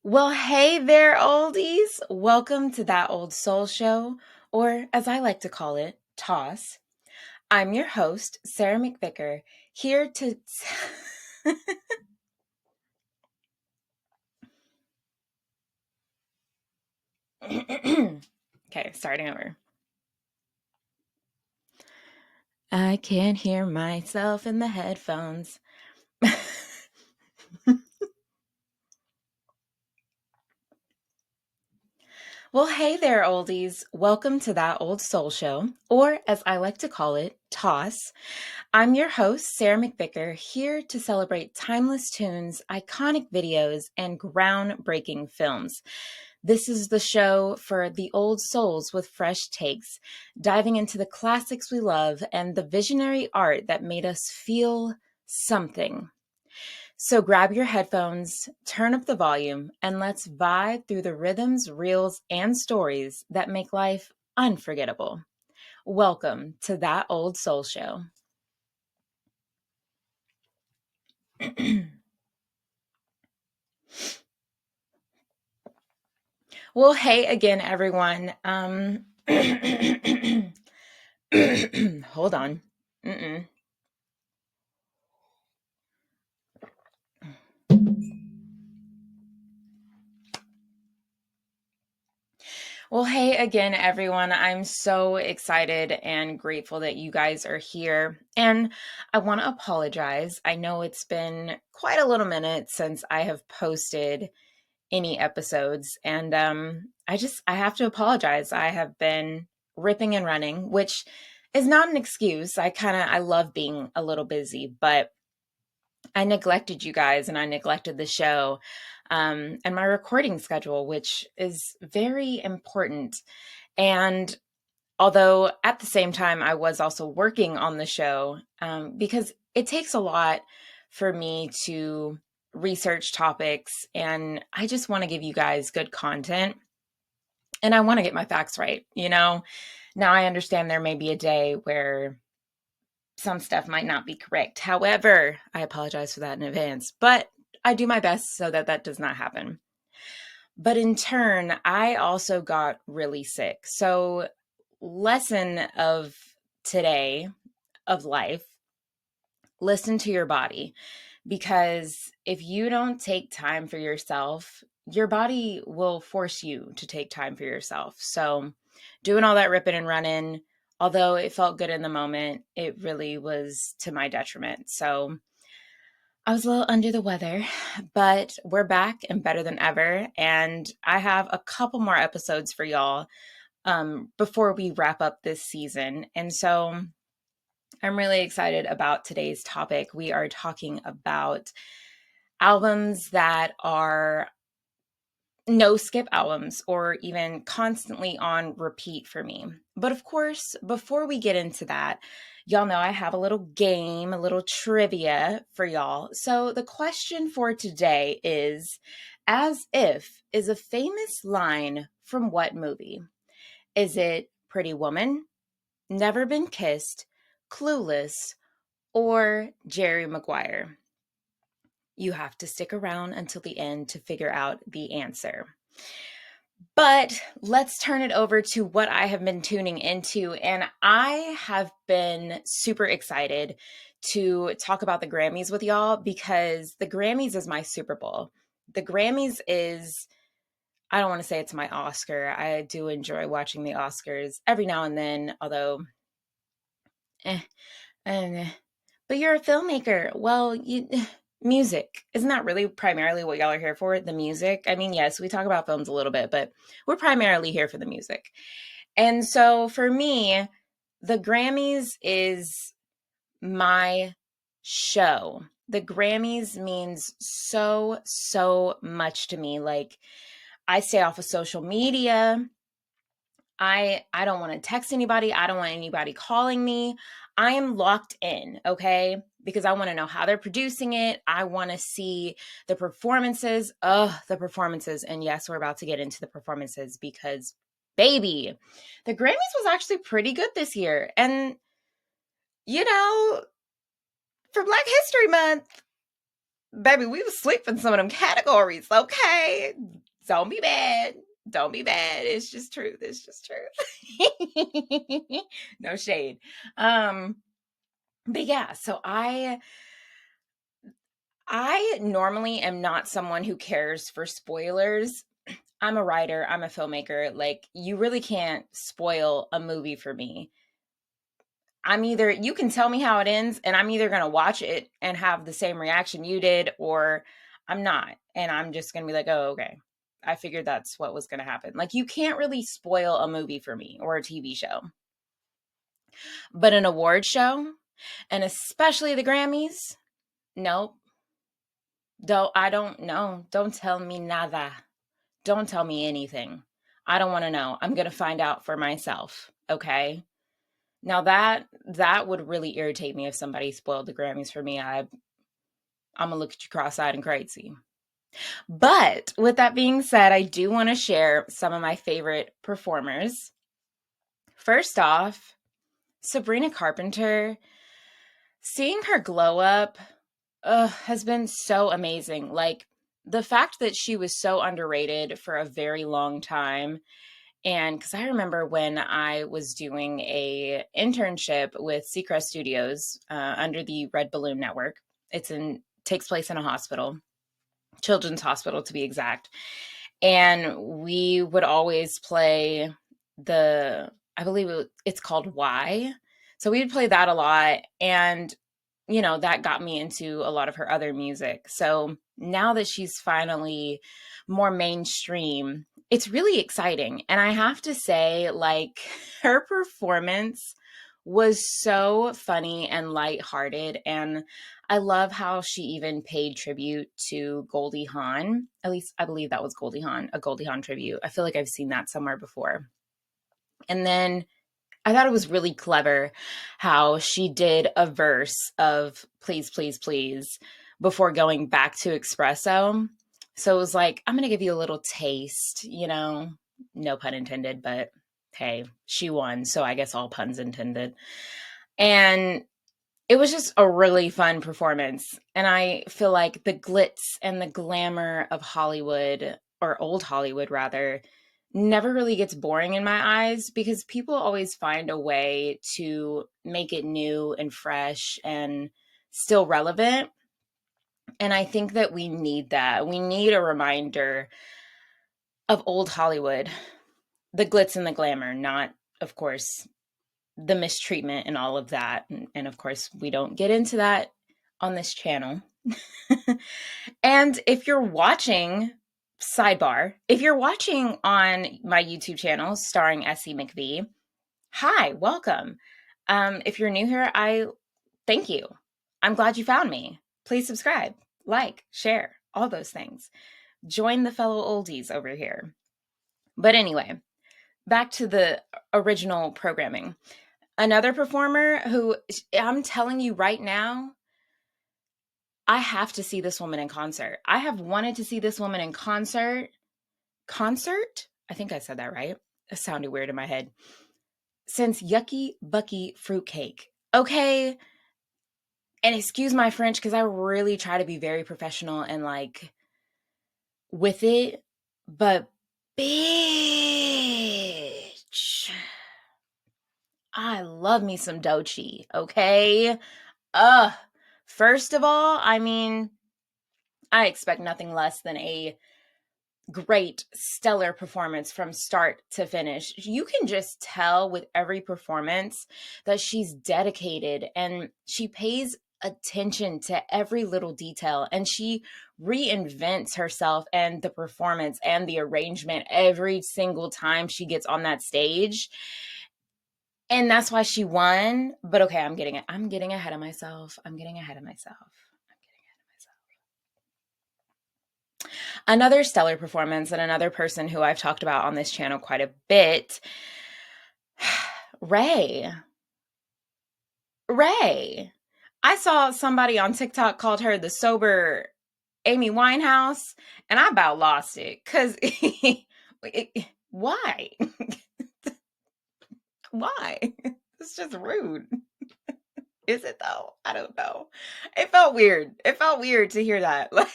Well, hey there, oldies. Welcome to That Old Soul Show, or as I like to call it, Toss. I'm your host, Sarah McVicker, here to. Okay, starting over. I can't hear myself in the headphones. Well, hey there, oldies. Welcome to That Old Soul Show, or as I like to call it, Toss. I'm your host, Sarah McVicker, here to celebrate timeless tunes, iconic videos, and groundbreaking films. This is the show for the old souls with fresh takes, diving into the classics we love and the visionary art that made us feel something. So grab your headphones, turn up the volume, and let's vibe through the rhythms, reels, and stories that make life unforgettable. Welcome to That Old Soul Show. Well, hey again, everyone. Hold on. Mm-mm. Well, hey again, everyone. I'm so excited and grateful that you guys are here. And I want to apologize. I know it's been quite a little minute since I have posted any episodes. And I have to apologize. I have been ripping and running, which is not an excuse. I love being a little busy, but I neglected you guys and I neglected the show and my recording schedule, which is very important. And although at the same time, I was also working on the show because it takes a lot for me to research topics and I just want to give you guys good content and I want to get my facts right. Now I understand there may be a day where some stuff might not be correct. However, I apologize for that in advance, but I do my best so that that does not happen. But in turn, I also got really sick. So, lesson of today of life, listen to your body because if you don't take time for yourself, your body will force you to take time for yourself. So, doing all that ripping and running, although it felt good in the moment, it really was to my detriment. So, I was a little under the weather, but we're back and better than ever. And I have a couple more episodes for y'all before we wrap up this season. And so I'm really excited about today's topic. We are talking about albums that are no skip albums or even constantly on repeat for me. But of course, before we get into that, y'all know I have a little game, a little trivia for y'all. So the question for today is, as if is a famous line from what movie? Is it Pretty Woman, Never Been Kissed, Clueless, or Jerry Maguire? You have to stick around until the end to figure out the answer. But let's turn it over to what I have been tuning into. And I have been super excited to talk about the Grammys with y'all because the Grammys is my Super Bowl. The Grammys is, I don't want to say it's my Oscar. I do enjoy watching the Oscars every now and then, although, eh, eh. But you're a filmmaker. Well, music. Isn't that really primarily what y'all are here for? The music? I mean, yes, we talk about films a little bit, but we're primarily here for the music. And so for me, the Grammys is my show. The Grammys means so, so much to me. Like, I stay off of social media. I don't want to text anybody. I don't want anybody calling me. I am locked in, okay? Because I want to know how they're producing it. I want to see the performances. The performances. And yes, we're about to get into the performances because, baby, the Grammys was actually pretty good this year. And, you know, for Black History Month, baby, we was sleeping some of them categories, okay? Don't be mad. Don't be mad. It's just truth. It's just truth. No shade. But yeah, so I normally am not someone who cares for spoilers. I'm a writer, I'm a filmmaker. Like, you really can't spoil a movie for me. You can tell me how it ends, and I'm either going to watch it and have the same reaction you did, or I'm not. And I'm just going to be like, oh, okay. I figured that's what was going to happen. Like, you can't really spoil a movie for me or a TV show. But an award show, and especially the Grammys, nope. I don't know. Don't tell me nada. Don't tell me anything. I don't want to know. I'm going to find out for myself. Okay. Now that would really irritate me if somebody spoiled the Grammys for me. I'm going to look at you cross-eyed and crazy. But with that being said, I do want to share some of my favorite performers. First off, Sabrina Carpenter. Seeing her glow up has been so amazing. Like, the fact that she was so underrated for a very long time. And because I remember when I was doing a internship with Seacrest Studios under the Red Balloon Network. Takes place in a hospital, children's hospital to be exact. And we would always play I believe it's called Why. So we would play that a lot. And, that got me into a lot of her other music. So now that she's finally more mainstream, it's really exciting. And I have to say, like, her performance was so funny and lighthearted. And I love how she even paid tribute to Goldie Hawn. At least I believe that was Goldie Hawn, a Goldie Hawn tribute. I feel like I've seen that somewhere before. And then I thought it was really clever how she did a verse of Please, Please, Please before going back to Espresso. So it was like, I'm going to give you a little taste, no pun intended, but hey, she won. So I guess all puns intended. And it was just a really fun performance. And I feel like the glitz and the glamour of Hollywood, or old Hollywood rather, never really gets boring in my eyes because people always find a way to make it new and fresh and still relevant. And I think that we need that. We need a reminder of old Hollywood, the glitz and the glamour, not, of course, the mistreatment and all of that. And of course, we don't get into that on this channel. And if you're watching, sidebar, if you're watching on my YouTube channel, starring SZA McVicker, hi, welcome. If you're new here, I thank you. I'm glad you found me. Please subscribe, like, share, all those things. Join the fellow oldies over here. But anyway, back to the original programming. Another performer who I'm telling you right now, I have to see this woman in concert. I have wanted to see this woman in concert. Concert? I think I said that right. It sounded weird in my head. Since Yucky Bucky Fruitcake. Okay. And excuse my French because I really try to be very professional and like with it. But bitch, I love me some Doechii. Okay. First of all, I expect nothing less than a great, stellar performance from start to finish. You can just tell with every performance that she's dedicated and she pays attention to every little detail and she reinvents herself and the performance and the arrangement every single time she gets on that stage. And that's why she won. But okay, I'm getting ahead of myself. Another stellar performance and another person who I've talked about on this channel quite a bit, Ray. I saw somebody on TikTok called her the sober Amy Winehouse, and I about lost it because why? Why? It's just rude. Is it though? I don't know. It felt weird. It felt weird to hear that. Like,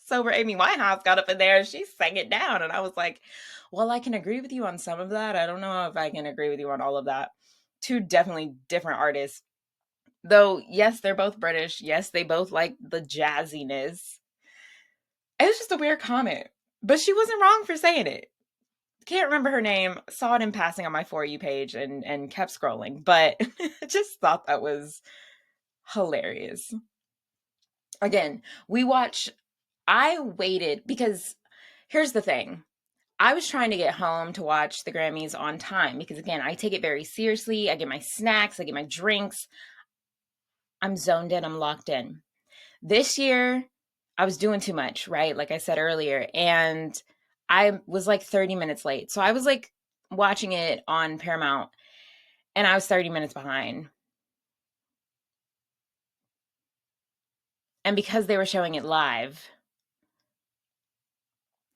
sober Amy Winehouse got up in there and she sang it down. And I was like, well, I can agree with you on some of that. I don't know if I can agree with you on all of that. Two definitely different artists. Though, yes, they're both British. Yes, they both like the jazziness. It was just a weird comment. But she wasn't wrong for saying it. Can't remember her name. Saw it in passing on my For You page and kept scrolling. But just thought that was hilarious. Again, I waited because here's the thing. I was trying to get home to watch the Grammys on time because, again, I take it very seriously. I get my snacks, I get my drinks. I'm zoned in, I'm locked in. This year, I was doing too much, right? Like I said earlier. And I was like 30 minutes late. So I was like watching it on Paramount and I was 30 minutes behind. And because they were showing it live,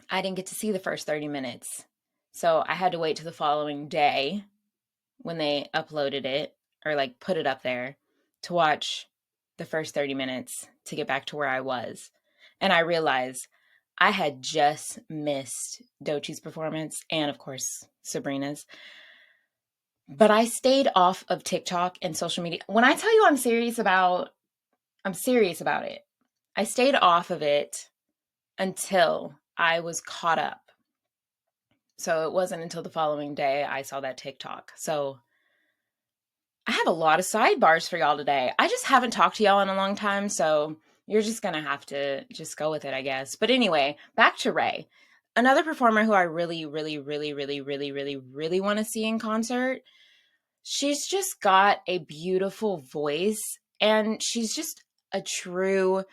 I didn't get to see the first 30 minutes. So I had to wait to the following day when they uploaded it or like put it up there to watch the first 30 minutes to get back to where I was. And I realized I had just missed Doechie's performance and, of course, Sabrina's. But I stayed off of TikTok and social media. When I tell you I'm serious about it. I stayed off of it until I was caught up. So it wasn't until the following day I saw that TikTok. So I have a lot of sidebars for y'all today. I just haven't talked to y'all in a long time, so you're just going to have to just go with it, I guess. But anyway, back to Ray. Another performer who I really, really, really, really, really, really, really want to see in concert. She's just got a beautiful voice, and she's just a true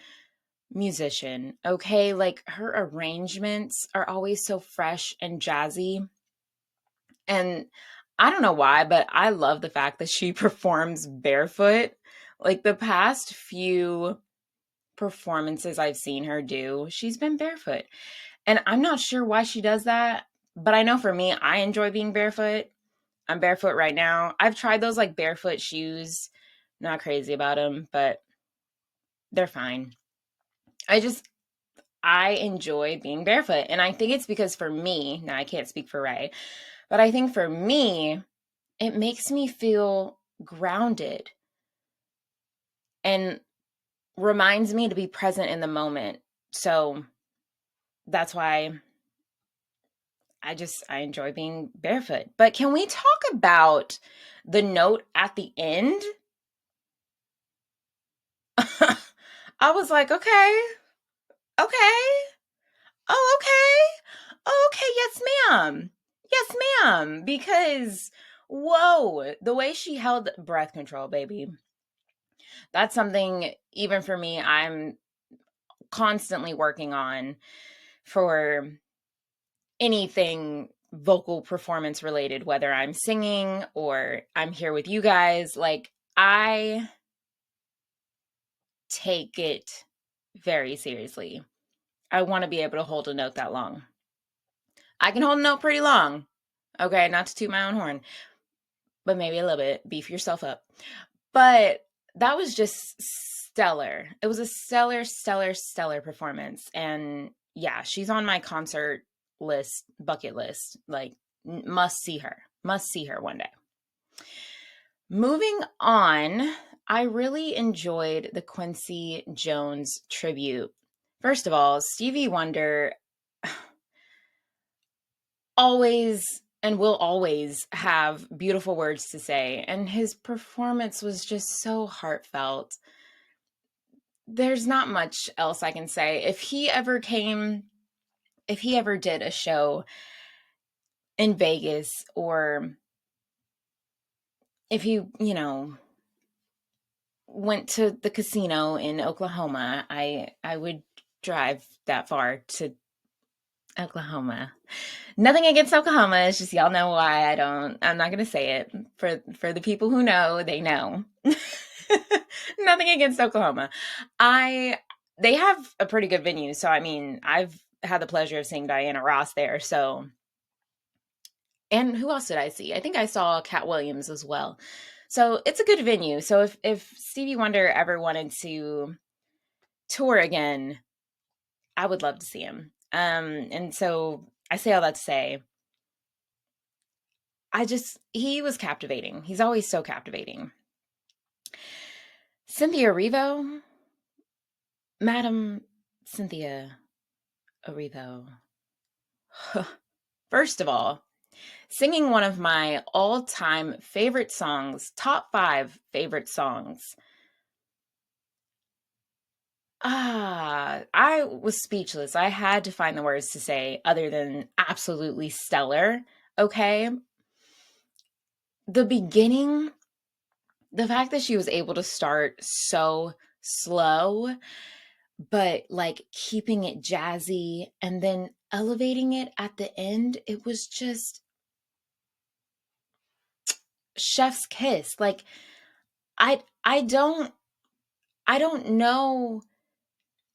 musician, okay? Like, her arrangements are always so fresh and jazzy. And I don't know why, but I love the fact that she performs barefoot. Like, the past few performances I've seen her do, she's been barefoot. And I'm not sure why she does that, but I know for me, I enjoy being barefoot. I'm barefoot right now. I've tried those like barefoot shoes. Not crazy about them, but they're fine. I enjoy being barefoot. And I think it's because for me, now I can't speak for Ray, but I think for me, it makes me feel grounded and reminds me to be present in the moment. So that's why I enjoy being barefoot. But can we talk about the note at the end? I was like, okay, oh, okay, yes, ma'am. Yes, ma'am. Because, whoa, the way she held breath control, baby. That's something, even for me, I'm constantly working on for anything vocal performance related, whether I'm singing or I'm here with you guys. Like, I take it very seriously. I want to be able to hold a note that long. I can hold a note pretty long. Okay, not to toot my own horn, but maybe a little bit. Beef yourself up. But that was just stellar. It was a stellar performance. And yeah, she's on my concert list, bucket list. Like, must see her one day. Moving on, I really enjoyed the Quincy Jones tribute. First of all, Stevie Wonder always and will always have beautiful words to say, and his performance was just so heartfelt. There's not much else I can say. If he ever did a show in Vegas, or if he, went to the casino in Oklahoma, I would drive that far to Oklahoma. Nothing against Oklahoma. It's just y'all know why I'm not going to say it. For the people who know, they know. Nothing against Oklahoma. They have a pretty good venue. So, I mean, I've had the pleasure of seeing Diana Ross there. So, and who else did I see? I think I saw Cat Williams as well. So it's a good venue. So if Stevie Wonder ever wanted to tour again, I would love to see him. And so I say all that to say, he was captivating. He's always so captivating. Cynthia Erivo, Madam Cynthia Erivo. First of all, singing one of my all-time favorite songs, top 5 favorite songs. I was speechless. I had to find the words to say other than absolutely stellar. Okay. The beginning, the fact that she was able to start so slow, but like keeping it jazzy and then elevating it at the end, it was just chef's kiss. Like I I don't I don't know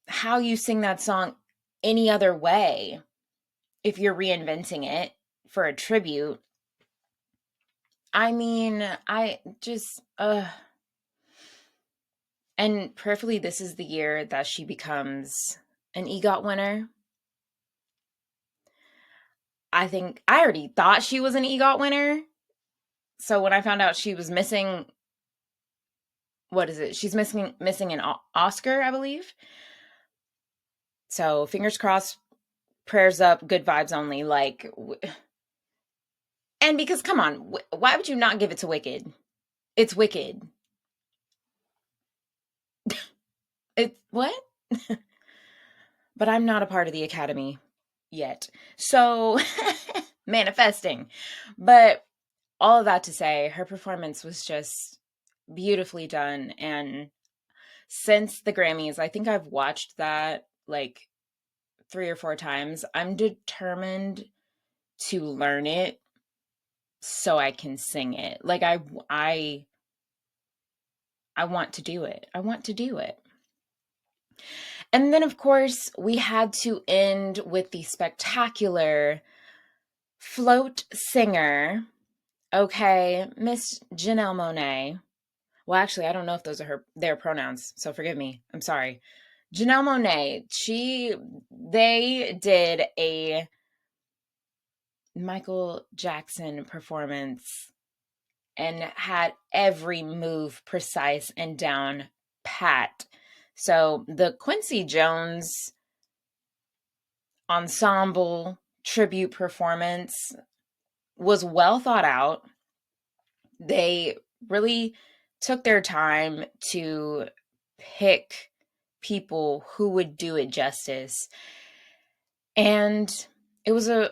how you sing that song any other way if you're reinventing it for a tribute. I mean, I just and prayerfully this is the year that she becomes an EGOT winner. I think I already thought she was an EGOT winner. So when I found out she was missing, what is it? She's missing an Oscar, I believe. So fingers crossed, prayers up, good vibes only. Like, and because come on, why would you not give it to Wicked? It's Wicked. It's what? But I'm not a part of the Academy yet. So manifesting. But all of that to say, her performance was just beautifully done. And since the Grammys, I think I've watched that like 3 or 4 times. I'm determined to learn it so I can sing it. Like I want to do it. I want to do it. And then of course, we had to end with the spectacular float singer. Okay, Miss Janelle Monáe. Well, actually, I don't know if those are their pronouns, so forgive me. I'm sorry. Janelle Monáe, they did a Michael Jackson performance and had every move precise and down pat. So the Quincy Jones ensemble tribute performance was well thought out. They really took their time to pick people who would do it justice. And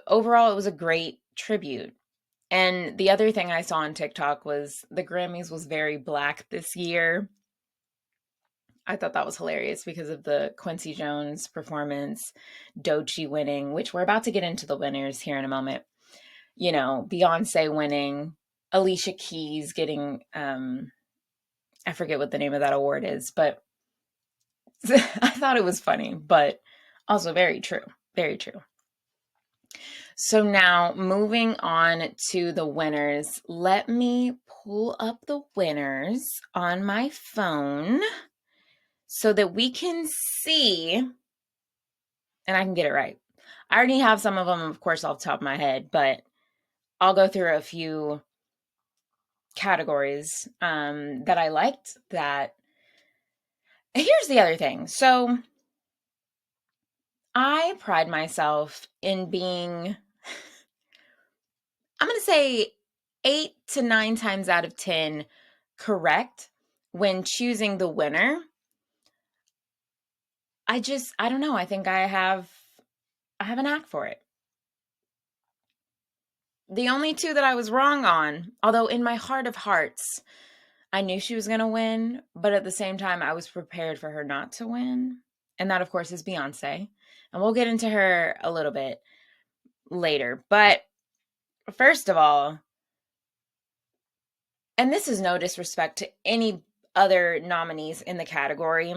overall it was a great tribute. And the other thing I saw on TikTok was the Grammys was very black this year. I thought that was hilarious because of the Quincy Jones performance, Doechii winning, which we're about to get into the winners here in a moment. You know, Beyoncé winning, Alicia Keys getting, I forget what the name of that award is, but I thought it was funny, but also very true. Very true. So now moving on to the winners, let me pull up the winners on my phone so that we can see, and I can get it right. I already have some of them, of course, off the top of my head, but I'll go through a few categories that I liked. That here's the other thing. So I pride myself in being, I'm going to say 8 to 9 times out of 10 correct when choosing the winner. I don't know. I think I have a knack for it. The only 2 that I was wrong on, although in my heart of hearts, I knew she was going to win, but at the same time, I was prepared for her not to win. And that, of course, is Beyoncé. And we'll get into her a little bit later. But first of all, and this is no disrespect to any other nominees in the category,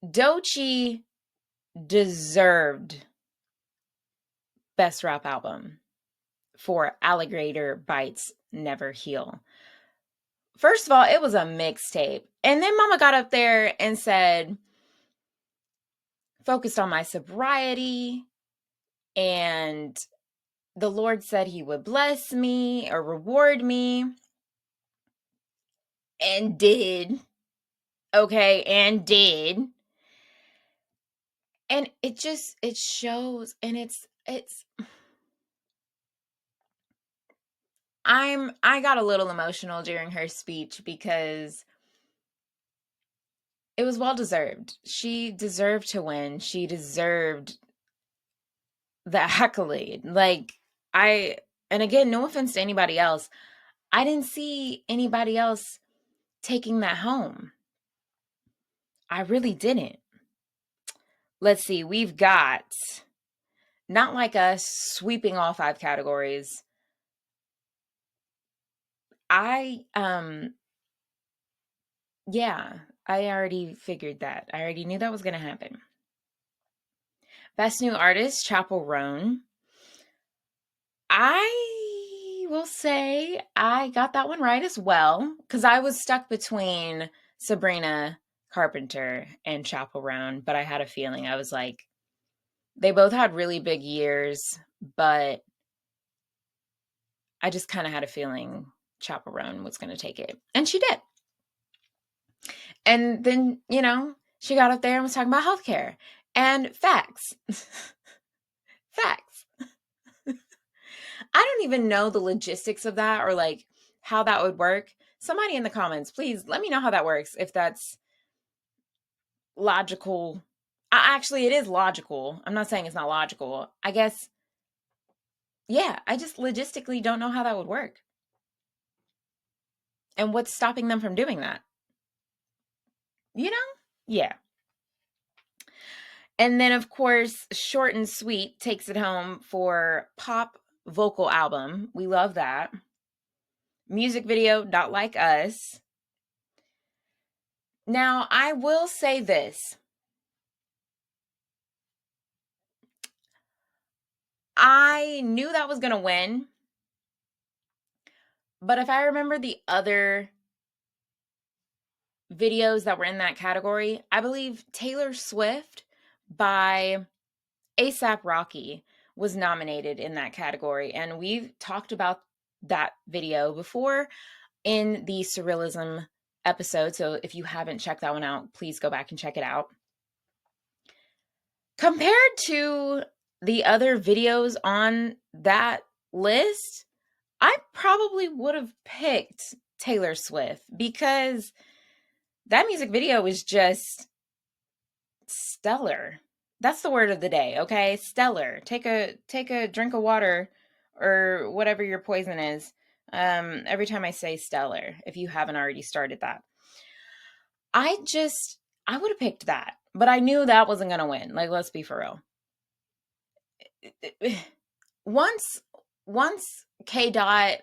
Doechii deserved Best Rap Album for Alligator Bites Never Heal. First of all, it was a mixtape. And then mama got up there and said, focused on my sobriety, and the Lord said he would bless me or reward me. And did. Okay, and did. And it shows, and it's I got a little emotional during her speech because it was well deserved. She deserved to win. She deserved the accolade. Like, and again, no offense to anybody else, I didn't see anybody else taking that home. I really didn't. Let's see, we've got Not Like Us sweeping all 5 categories. Yeah, I already figured that. I already knew that was going to happen. Best New Artist, Chappell Roan. I will say I got that one right as well, because I was stuck between Sabrina Carpenter and Chappell Roan, but I had a feeling. I was like, they both had really big years, but I just kind of had a feeling Chappell Roan was going to take it. And she did. And then, she got up there and was talking about healthcare and facts. Facts. I don't even know the logistics of that or like how that would work. Somebody in the comments, please let me know how that works. If that's logical. Actually, it is logical. I'm not saying it's not logical. I guess, yeah, I just logistically don't know how that would work. And what's stopping them from doing that? Yeah. And then, of course, Short and Sweet takes it home for pop vocal album. We love that. Music video, Not Like Us. Now, I will say this. I knew that was going to win. But if I remember the other videos that were in that category, I believe Taylor Swift by A$AP Rocky was nominated in that category. And we've talked about that video before in the Surrealism episode. So if you haven't checked that one out, please go back and check it out. Compared to the other videos on that list, I probably would have picked Taylor Swift because that music video is just stellar. That's the word of the day, okay? Stellar. Take a drink of water or whatever your poison is. Every time I say stellar, if you haven't already started that. I would have picked that, but I knew that wasn't going to win. Like, let's be for real. Once K. Dot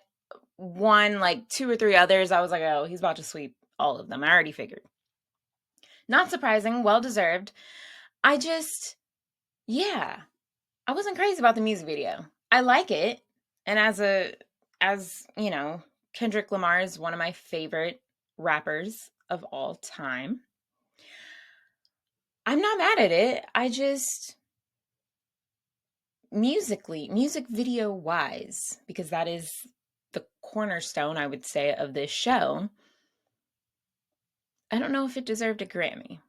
won like 2 or 3 others, I was like, oh, he's about to sweep all of them. I already figured. Not surprising, well-deserved. I wasn't crazy about the music video. I like it. And as Kendrick Lamar is one of my favorite rappers of all time. I'm not mad at it. I just music video wise, because that is the cornerstone, I would say, of this show. I don't know if it deserved a Grammy.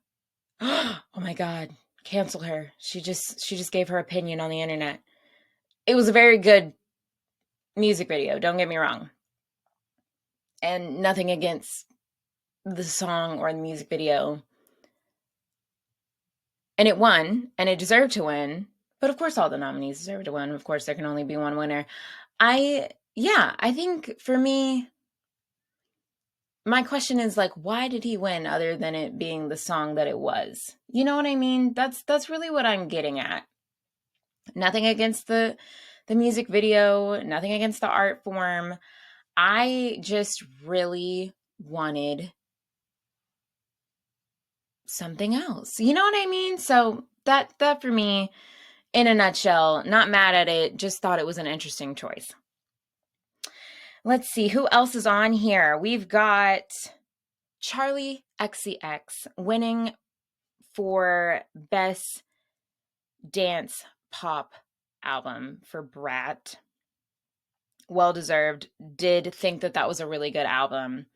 Oh my God, cancel her. She just gave her opinion on the internet. It was a very good music video, don't get me wrong. And nothing against the song or the music video. And it won, and it deserved to win. But of course, all the nominees deserve to win. Of course, there can only be one winner. I think for me, my question is like, why did he win other than it being the song that it was? You know what I mean? That's really what I'm getting at. Nothing against the music video, nothing against the art form. I just really wanted something else. You know what I mean? So that for me, in a nutshell, not mad at it, just thought it was an interesting choice. Let's see who else is on here. We've got Charlie XCX winning for Best Dance Pop Album for Brat. Well deserved. Did think that was a really good album.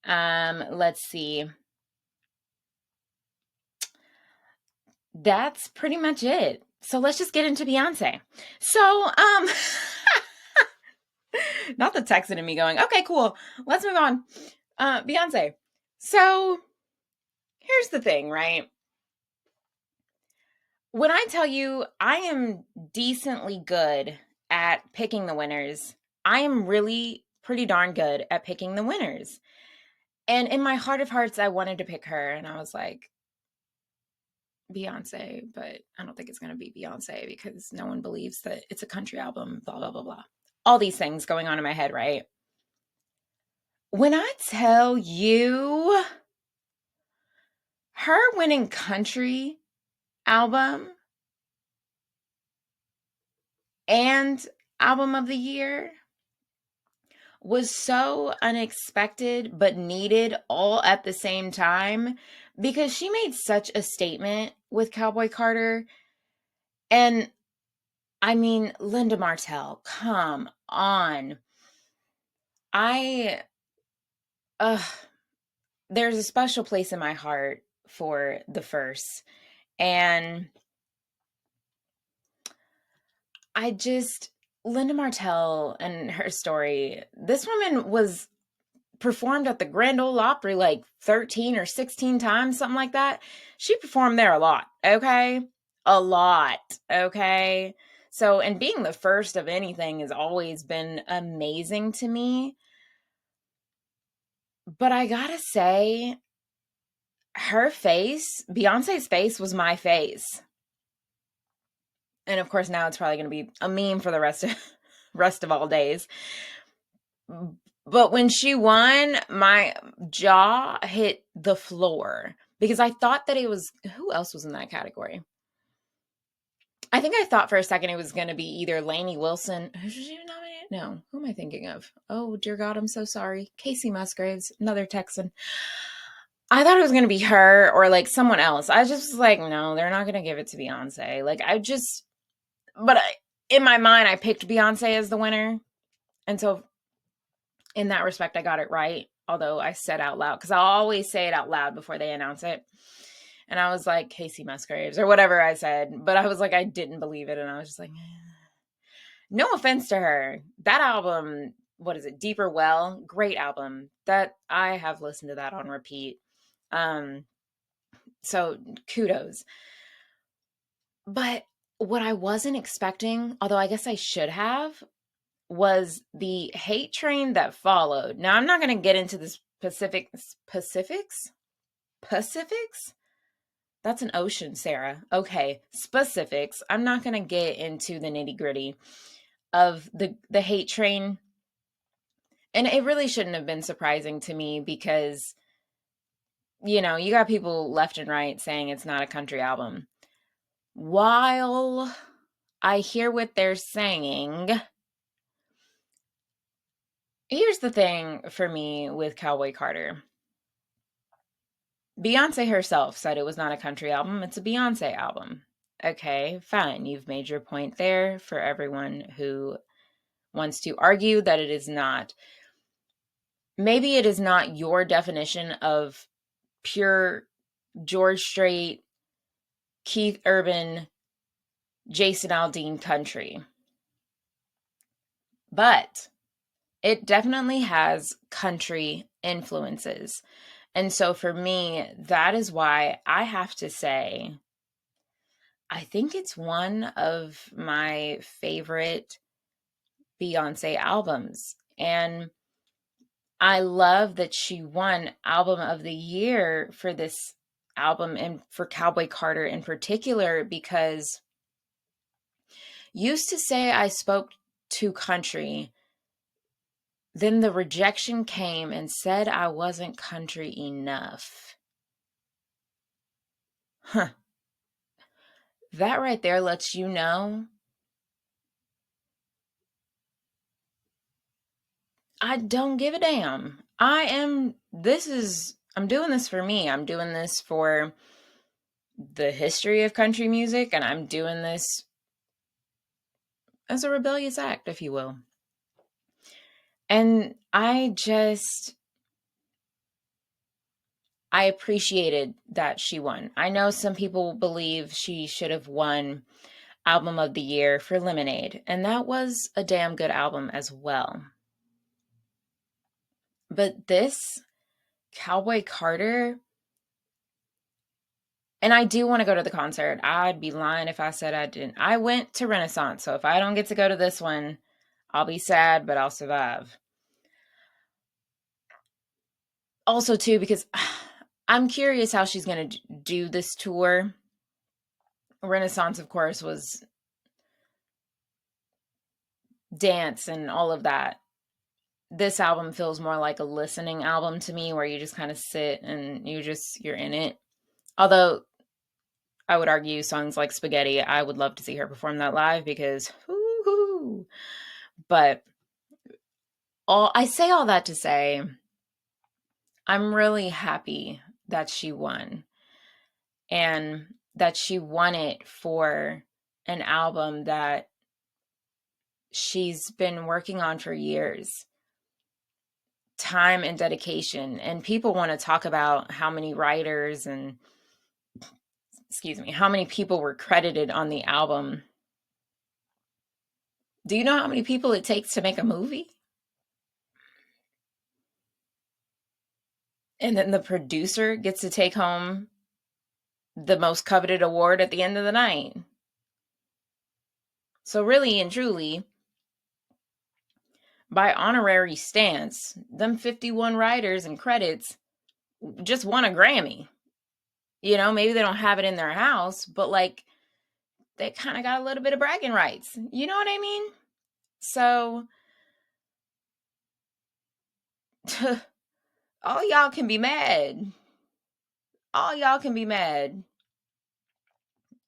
Let's see. That's pretty much it. So let's just get into Beyoncé. So, not the texting and me going, okay, cool. Let's move on. Beyoncé. So here's the thing, right? When I tell you I am decently good at picking the winners, I am really pretty darn good at picking the winners. And in my heart of hearts, I wanted to pick her. And I was like, Beyoncé, but I don't think it's going to be Beyoncé because no one believes that it's a country album, blah, blah, blah, blah. All these things going on in my head, right? When I tell you her winning country album and album of the year was so unexpected but needed all at the same time because she made such a statement with Cowboy Carter. And I mean, Linda Martell, come on. There's a special place in my heart for the first. And Linda Martell and her story, this woman was performed at the Grand Ole Opry like 13 or 16 times, something like that. She performed there a lot, okay? A lot, okay? So, and being the first of anything has always been amazing to me. But I gotta say, her face, Beyonce's face was my face. And of course, now it's probably going to be a meme for the rest of all days. But when she won, my jaw hit the floor because I thought that it was, who else was in that category? I think I thought for a second it was going to be either Lainey Wilson. Who's she nominated? No, who am I thinking of? Oh, dear God, I'm so sorry. Casey Musgraves, another Texan. I thought it was going to be her or like someone else. I just was like, no, they're not going to give it to Beyonce. In my mind, I picked Beyonce as the winner. And so in that respect, I got it right. Although I said out loud, because I'll always say it out loud before they announce it. And I was like, Casey Musgraves or whatever I said. But I was like, I didn't believe it. And I was just like, no offense to her. That album, what is it? Deeper Well, great album. That I have listened to that on repeat. So kudos. But what I wasn't expecting, although I guess I should have, was the hate train that followed. Now, I'm not going to get into the Pacifics? That's an ocean, Sarah. Okay, specifics. I'm not going to get into the nitty-gritty of the hate train. And it really shouldn't have been surprising to me because, you got people left and right saying it's not a country album. While I hear what they're saying, here's the thing for me with Cowboy Carter. Beyoncé herself said it was not a country album. It's a Beyoncé album. Okay, fine. You've made your point there for everyone who wants to argue that it is not. Maybe it is not your definition of pure George Strait, Keith Urban, Jason Aldean country. But it definitely has country influences. And so for me, that is why I have to say, I think it's one of my favorite Beyoncé albums. And I love that she won Album of the Year for this album and for Cowboy Carter in particular, because used to say I spoke too country. Then the rejection came and said I wasn't country enough. Huh. That right there lets you know I don't give a damn. I'm doing this for me. I'm doing this for the history of country music, and I'm doing this as a rebellious act, if you will. And I appreciated that she won. I know some people believe she should have won Album of the Year for Lemonade, and that was a damn good album as well. But this, Cowboy Carter, and I do want to go to the concert. I'd be lying if I said I didn't. I went to Renaissance, so if I don't get to go to this one, I'll be sad, but I'll survive. Also, too, because I'm curious how she's going to do this tour. Renaissance, of course, was dance and all of that. This album feels more like a listening album to me, where you just kind of sit and you're in it. Although I would argue songs like Spaghetti, I would love to see her perform that live because whoo-hoo. But I say all that to say, I'm really happy that she won, and that she won it for an album that she's been working on for years. Time and dedication. And people want to talk about how many writers and how many people were credited on the album. Do you know how many people it takes to make a movie? And then the producer gets to take home the most coveted award at the end of the night. So really and truly, by honorary stance, them 51 writers and credits just won a Grammy. You know, maybe they don't have it in their house, but like, they kind of got a little bit of bragging rights. You know what I mean? So, all y'all can be mad. All y'all can be mad.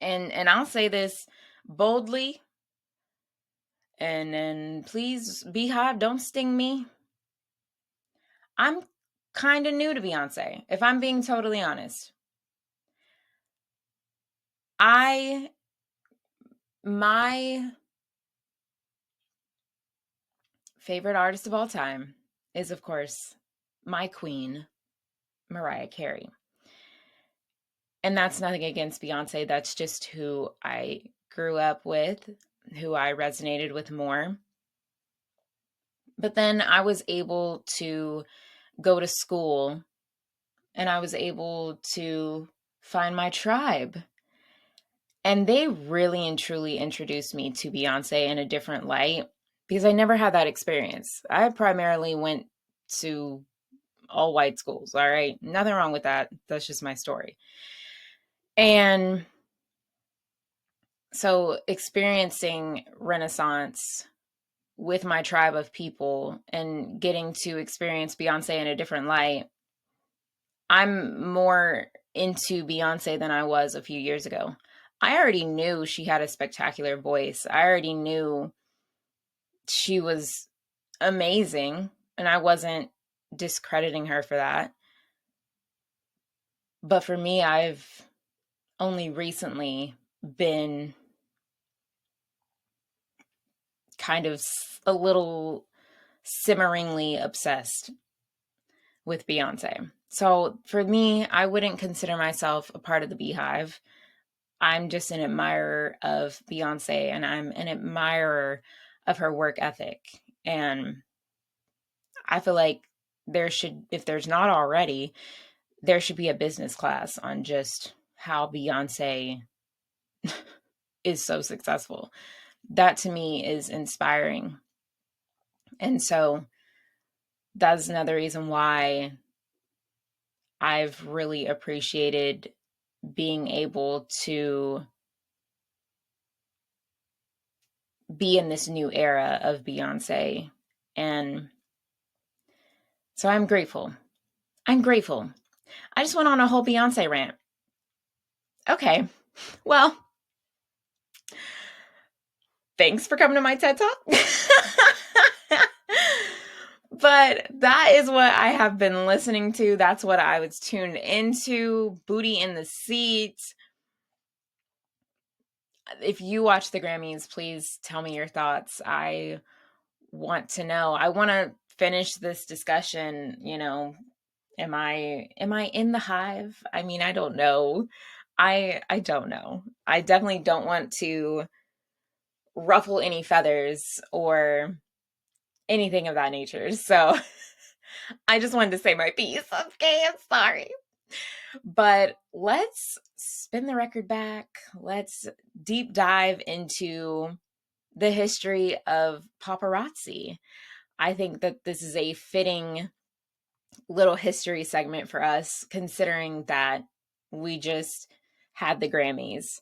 And I'll say this boldly, and please, Beehive, don't sting me. I'm kind of new to Beyonce, if I'm being totally honest. My favorite artist of all time is, of course, my queen, Mariah Carey. And that's nothing against Beyonce. That's just who I grew up with, who I resonated with more. But then I was able to go to school, and I was able to find my tribe. And they really and truly introduced me to Beyonce in a different light, because I never had that experience. I primarily went to all white schools, all right? Nothing wrong with that. That's just my story. And so experiencing Renaissance with my tribe of people and getting to experience Beyonce in a different light, I'm more into Beyonce than I was a few years ago. I already knew she had a spectacular voice. I already knew she was amazing, and I wasn't discrediting her for that. But for me, I've only recently been kind of a little simmeringly obsessed with Beyonce. So for me, I wouldn't consider myself a part of the Beehive. I'm just an admirer of Beyonce, and I'm an admirer of her work ethic. And I feel like if there's not already, there should be a business class on just how Beyonce is so successful. That to me is inspiring. And so that's another reason why I've really appreciated being able to be in this new era of Beyonce. And so I'm grateful. I'm grateful. I just went on a whole Beyonce rant. Okay. Well, thanks for coming to my TED Talk. But that is what I have been listening to. That's what I was tuned into. Booty in the Seat. If you watch the Grammys, please tell me your thoughts. I want to know. I want to finish this discussion, am I in the hive? I mean, I don't know. I don't know. I definitely don't want to ruffle any feathers or anything of that nature. So I just wanted to say my piece. Okay, I'm sorry. But let's spin the record back. Let's deep dive into the history of paparazzi. I think that this is a fitting little history segment for us, considering that we just had the Grammys.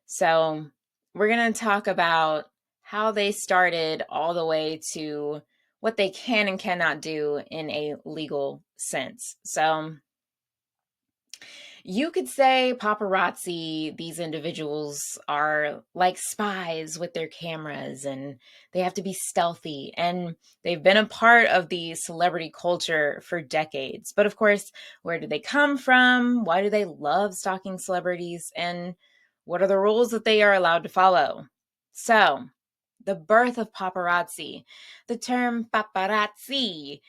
So we're going to talk about how they started all the way to what they can and cannot do in a legal sense. So you could say paparazzi, these individuals are like spies with their cameras and they have to be stealthy, and they've been a part of the celebrity culture for decades. But of course, where do they come from? Why do they love stalking celebrities? And what are the rules that they are allowed to follow? So, the birth of paparazzi. The term paparazzi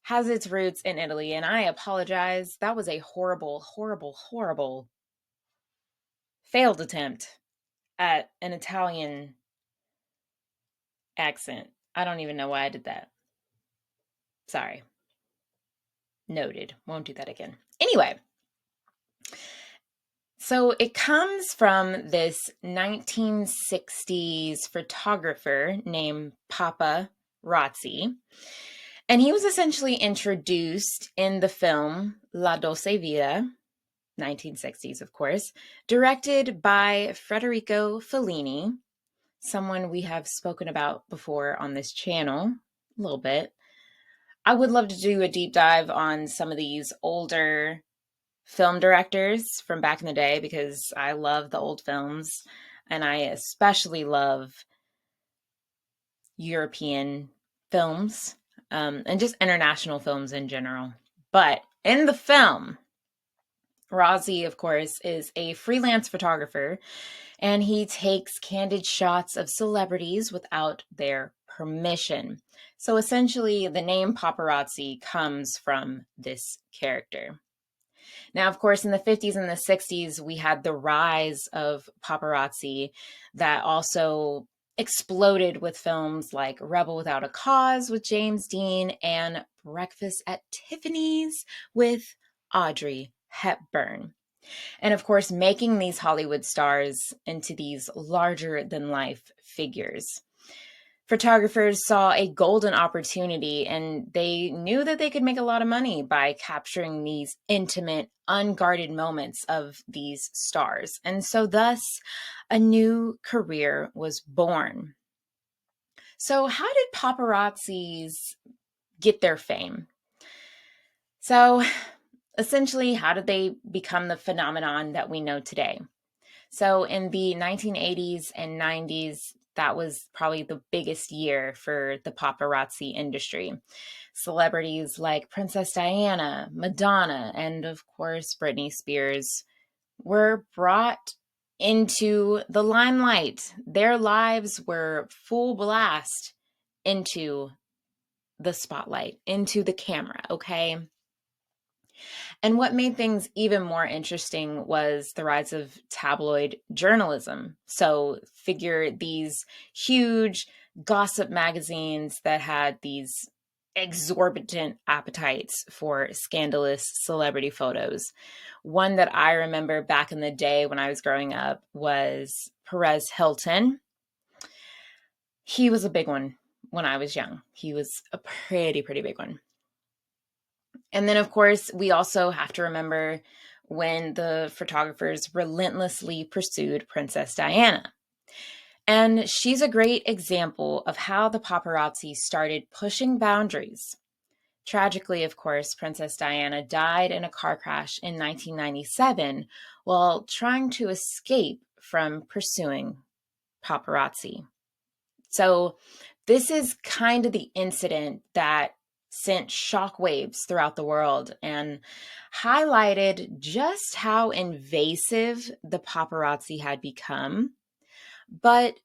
has its roots in Italy, and I apologize. That was a horrible, horrible, horrible failed attempt at an Italian accent. I don't even know why I did that. Sorry. Noted. Won't do that again. Anyway, so it comes from this 1960s photographer named Papa Razzi. And he was essentially introduced in the film La Dolce Vita, 1960s, of course, directed by Federico Fellini, someone we have spoken about before on this channel a little bit. I would love to do a deep dive on some of these older film directors from back in the day because I love the old films, and I especially love European films and just international films in general. But in the film, Razzi, of course, is a freelance photographer, and he takes candid shots of celebrities without their permission. So essentially, the name paparazzi comes from this character. Now, of course, in the 50s and the 60s, we had the rise of paparazzi that also exploded with films like Rebel Without a Cause with James Dean and Breakfast at Tiffany's with Audrey Hepburn. And of course, making these Hollywood stars into these larger than life figures. Photographers saw a golden opportunity, and they knew that they could make a lot of money by capturing these intimate, unguarded moments of these stars. And so thus, a new career was born. So how did paparazzis get their fame? So essentially, how did they become the phenomenon that we know today? So in the 1980s and 90s, that was probably the biggest year for the paparazzi industry. Celebrities like Princess Diana, Madonna, and of course, Britney Spears were brought into the limelight. Their lives were full blast into the spotlight, into the camera, okay? And what made things even more interesting was the rise of tabloid journalism. So, figure these huge gossip magazines that had these exorbitant appetites for scandalous celebrity photos. One that I remember back in the day when I was growing up was Perez Hilton. He was a big one when I was young. He was a pretty big one. And then, of course, we also have to remember when the photographers relentlessly pursued Princess Diana. And she's a great example of how the paparazzi started pushing boundaries. Tragically, of course, Princess Diana died in a car crash in 1997 while trying to escape from pursuing paparazzi. So, this is kind of the incident that sent shockwaves throughout the world and highlighted just how invasive the paparazzi had become. But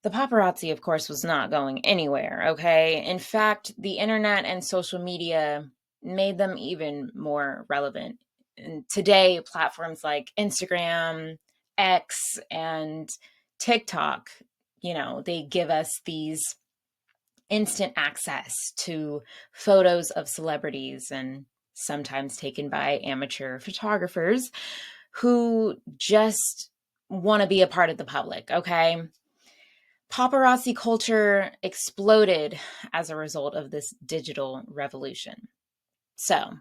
the paparazzi, of course, was not going anywhere, okay? In fact, the internet and social media made them even more relevant. And today, platforms like Instagram, X, and TikTok, they give us these instant access to photos of celebrities and sometimes taken by amateur photographers who just want to be a part of the public, okay? Paparazzi culture exploded as a result of this digital revolution. So,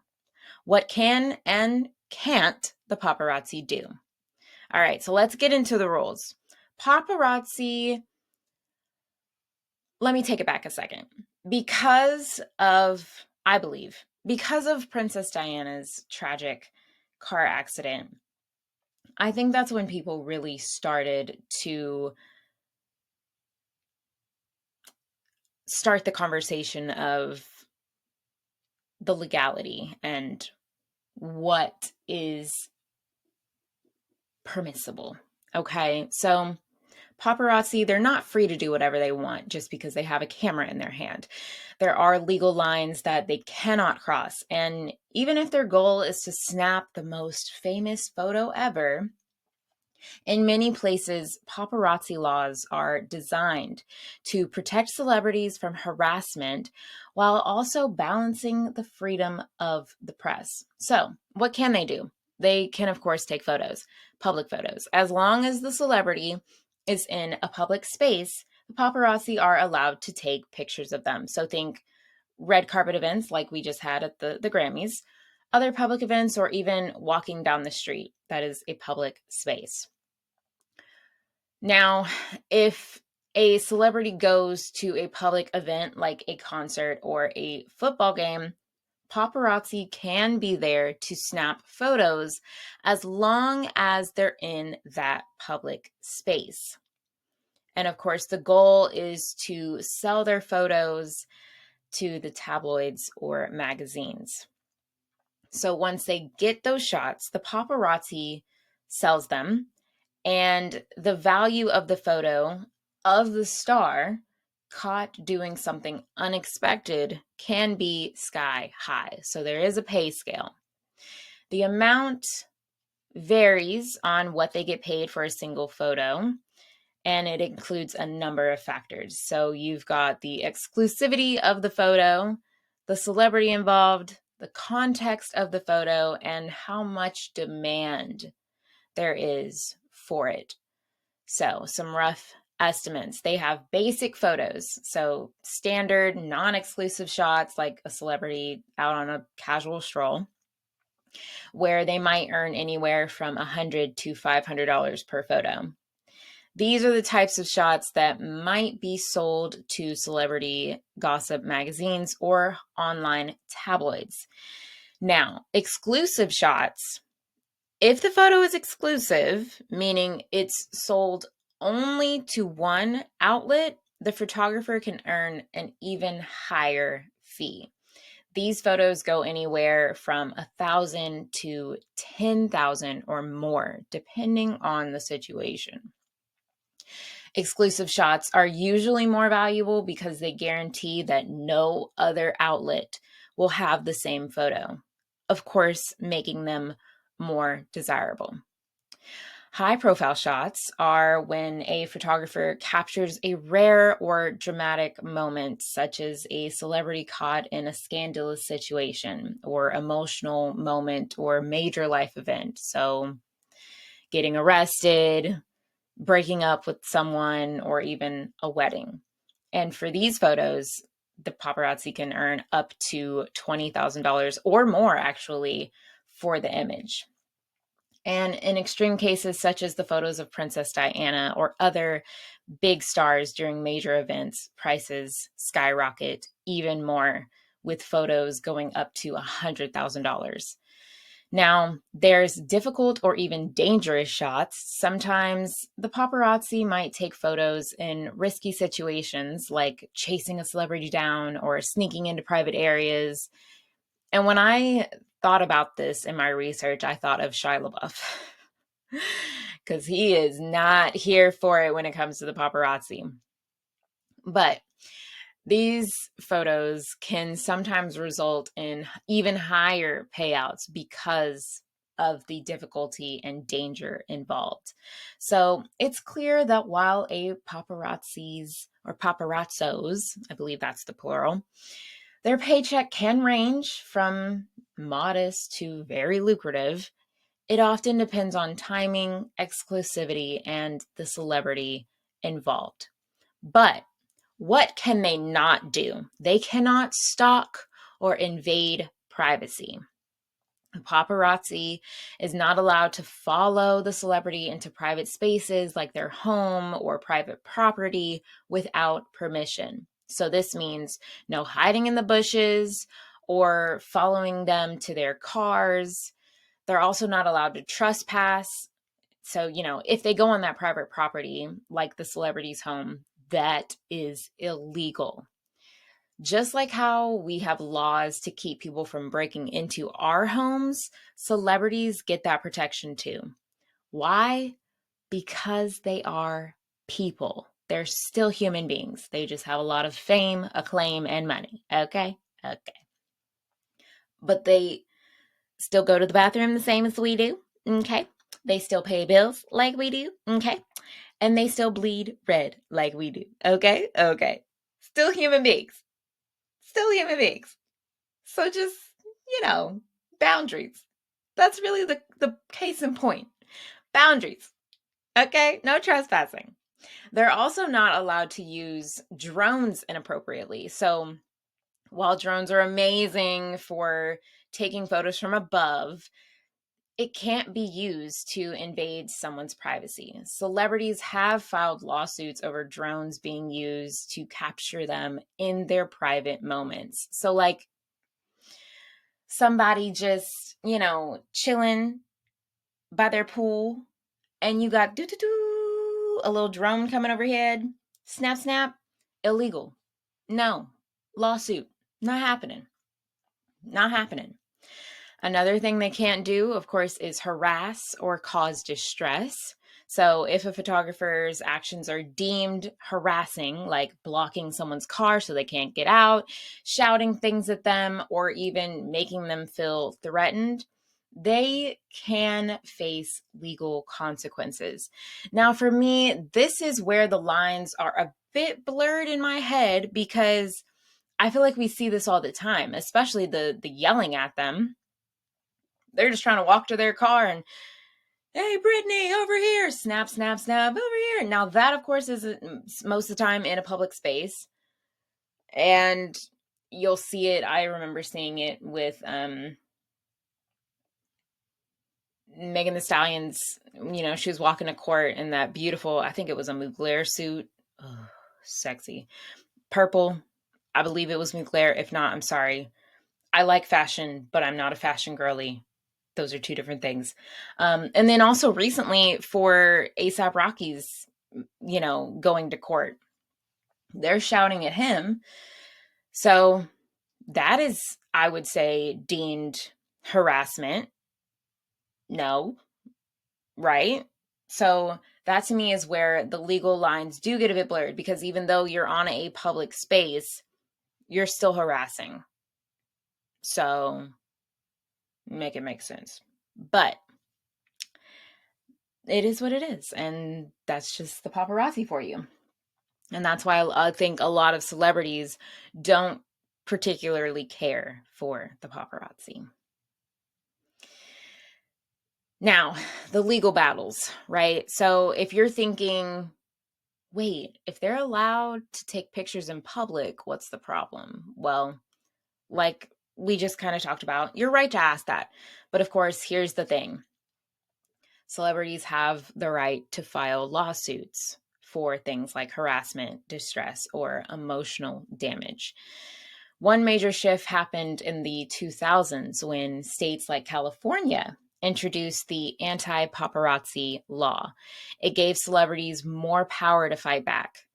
what can and can't the paparazzi do? All right, so let's get into the rules. Paparazzi, let me take it back a second. I believe, because of Princess Diana's tragic car accident, I think that's when people really started to start the conversation of the legality and what is permissible. Okay, so paparazzi, they're not free to do whatever they want just because they have a camera in their hand. There are legal lines that they cannot cross. And even if their goal is to snap the most famous photo ever, in many places, paparazzi laws are designed to protect celebrities from harassment while also balancing the freedom of the press. So, what can they do? They can, of course, take photos, public photos. As long as the celebrity is in a public space, the paparazzi are allowed to take pictures of them. So, think red carpet events like we just had at the Grammys, other public events, or even walking down the street. That is a public space. Now, if a celebrity goes to a public event like a concert or a football game, paparazzi can be there to snap photos as long as they're in that public space. And of course, the goal is to sell their photos to the tabloids or magazines. So once they get those shots, the paparazzi sells them. And the value of the photo of the star caught doing something unexpected can be sky high. So there is a pay scale. The amount varies on what they get paid for a single photo, and it includes a number of factors. So you've got the exclusivity of the photo, the celebrity involved, the context of the photo, and how much demand there is for it. So some rough estimates. They have basic photos, so standard non-exclusive shots like a celebrity out on a casual stroll, where they might earn anywhere from $100 to $500 per photo. These are the types of shots that might be sold to celebrity gossip magazines or online tabloids. Now, exclusive shots, if the photo is exclusive, meaning it's sold only to one outlet, the photographer can earn an even higher fee. These photos go anywhere from $1,000 to $10,000 or more, depending on the situation. Exclusive shots are usually more valuable because they guarantee that no other outlet will have the same photo, of course, making them more desirable. High-profile shots are when a photographer captures a rare or dramatic moment, such as a celebrity caught in a scandalous situation or emotional moment or major life event. So getting arrested, breaking up with someone, or even a wedding. And for these photos, the paparazzi can earn up to $20,000 or more, actually, for the image. And in extreme cases, such as the photos of Princess Diana or other big stars during major events, prices skyrocket even more, with photos going up to $100,000. Now, there's difficult or even dangerous shots. Sometimes the paparazzi might take photos in risky situations like chasing a celebrity down or sneaking into private areas. And when I thought about this in my research, I thought of Shia LaBeouf because he is not here for it when it comes to the paparazzi. But these photos can sometimes result in even higher payouts because of the difficulty and danger involved. So it's clear that while a paparazzis or paparazzos, I believe that's the plural, their paycheck can range from modest to very lucrative. It often depends on timing, exclusivity, and the celebrity involved. But what can they not do? They cannot stalk or invade privacy. The paparazzi is not allowed to follow the celebrity into private spaces like their home or private property without permission. So this means no hiding in the bushes or following them to their cars. They're also not allowed to trespass. So, if they go on that private property, like the celebrity's home, that is illegal. Just like how we have laws to keep people from breaking into our homes, celebrities get that protection too. Why? Because they are people. They're still human beings. They just have a lot of fame, acclaim, and money. Okay? Okay. But they still go to the bathroom the same as we do. Okay? They still pay bills like we do. Okay? And they still bleed red like we do. Okay? Okay. Still human beings. Still human beings. So just, boundaries. That's really the case in point. Boundaries. Okay? No trespassing. They're also not allowed to use drones inappropriately. So while drones are amazing for taking photos from above, it can't be used to invade someone's privacy. Celebrities have filed lawsuits over drones being used to capture them in their private moments. So, like, somebody just, chilling by their pool, and you got a little drone coming overhead, snap, snap, illegal. No, lawsuit, not happening. Not happening. Another thing they can't do, of course, is harass or cause distress. So if a photographer's actions are deemed harassing, like blocking someone's car so they can't get out, shouting things at them, or even making them feel threatened, they can face legal consequences. Now, for me, this is where the lines are a bit blurred in my head because I feel like we see this all the time, especially the yelling at them. They're just trying to walk to their car and, hey, Brittany, over here, snap, snap, snap, over here. Now that, of course, is most of the time in a public space. And you'll see it. I remember seeing it with Megan Thee Stallion's, she was walking to court in that beautiful, I think it was a Mugler suit. Oh, sexy. Purple. I believe it was Mugler. If not, I'm sorry. I like fashion, but I'm not a fashion girly. Those are two different things. And then also recently for A$AP Rocky's, going to court, they're shouting at him. So that is, I would say, deemed harassment. No, right? So that to me is where the legal lines do get a bit blurred because even though you're on a public space, you're still harassing. So make it make sense. But it is what it is. And that's just the paparazzi for you. And that's why I think a lot of celebrities don't particularly care for the paparazzi. Now, the legal battles, right? So if you're thinking, wait, if they're allowed to take pictures in public, what's the problem? Well, like we just kind of talked about, you're right to ask that. But of course, here's the thing. Celebrities have the right to file lawsuits for things like harassment, distress, or emotional damage. One major shift happened in the 2000s when states like California introduced the anti-paparazzi law. It gave celebrities more power to fight back,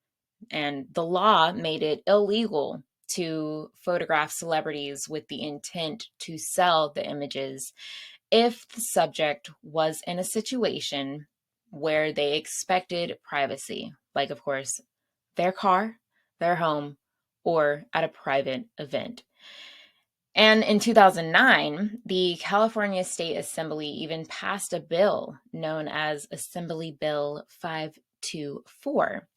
and the law made it illegal to photograph celebrities with the intent to sell the images if the subject was in a situation where they expected privacy, like, of course, their car, their home, or at a private event. And in 2009, the California State Assembly even passed a bill known as Assembly Bill 524,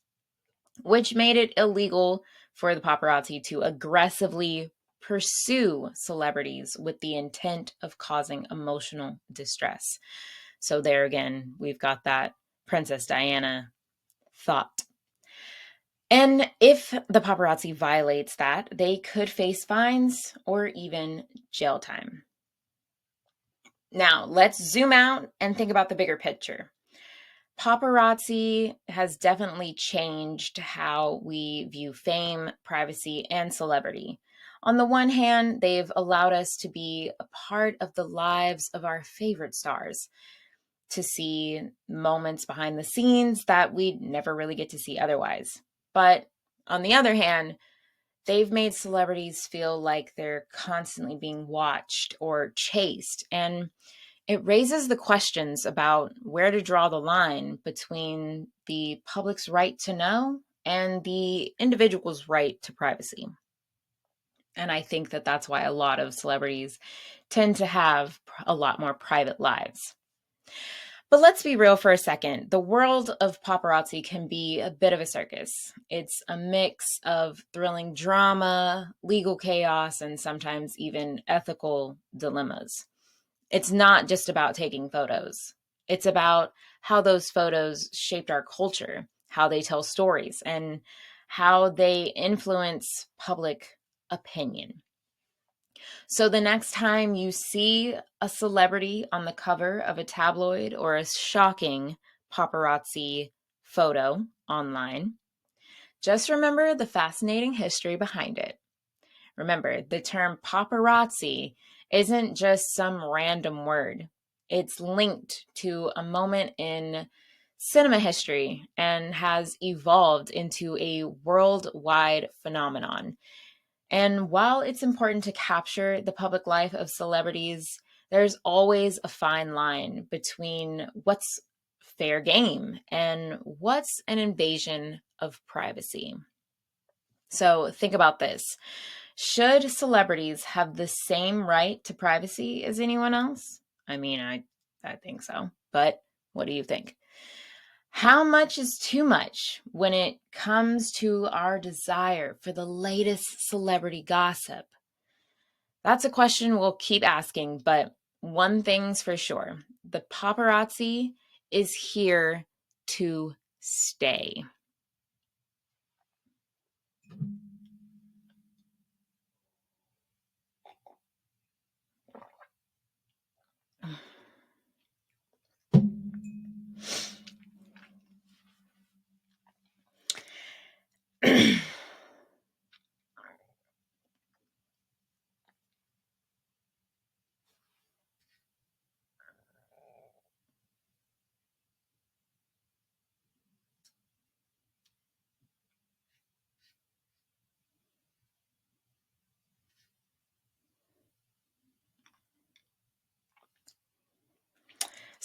which made it illegal for the paparazzi to aggressively pursue celebrities with the intent of causing emotional distress. So there again, we've got that Princess Diana thought. And if the paparazzi violates that, they could face fines or even jail time. Now, let's zoom out and think about the bigger picture. Paparazzi has definitely changed how we view fame, privacy, and celebrity. On the one hand, they've allowed us to be a part of the lives of our favorite stars, to see moments behind the scenes that we'd never really get to see otherwise. But on the other hand, they've made celebrities feel like they're constantly being watched or chased. And it raises the questions about where to draw the line between the public's right to know and the individual's right to privacy. And I think that that's why a lot of celebrities tend to have a lot more private lives. But let's be real for a second. The world of paparazzi can be a bit of a circus. It's a mix of thrilling drama, legal chaos, and sometimes even ethical dilemmas. It's not just about taking photos. It's about how those photos shaped our culture, how they tell stories, and how they influence public opinion. So the next time you see a celebrity on the cover of a tabloid or a shocking paparazzi photo online, just remember the fascinating history behind it. Remember, the term paparazzi isn't just some random word. It's linked to a moment in cinema history and has evolved into a worldwide phenomenon. And while it's important to capture the public life of celebrities, there's always a fine line between what's fair game and what's an invasion of privacy. So think about this. Should celebrities have the same right to privacy as anyone else? I mean, I think so. But what do you think? How much is too much when it comes to our desire for the latest celebrity gossip? That's a question we'll keep asking, but one thing's for sure. The paparazzi is here to stay.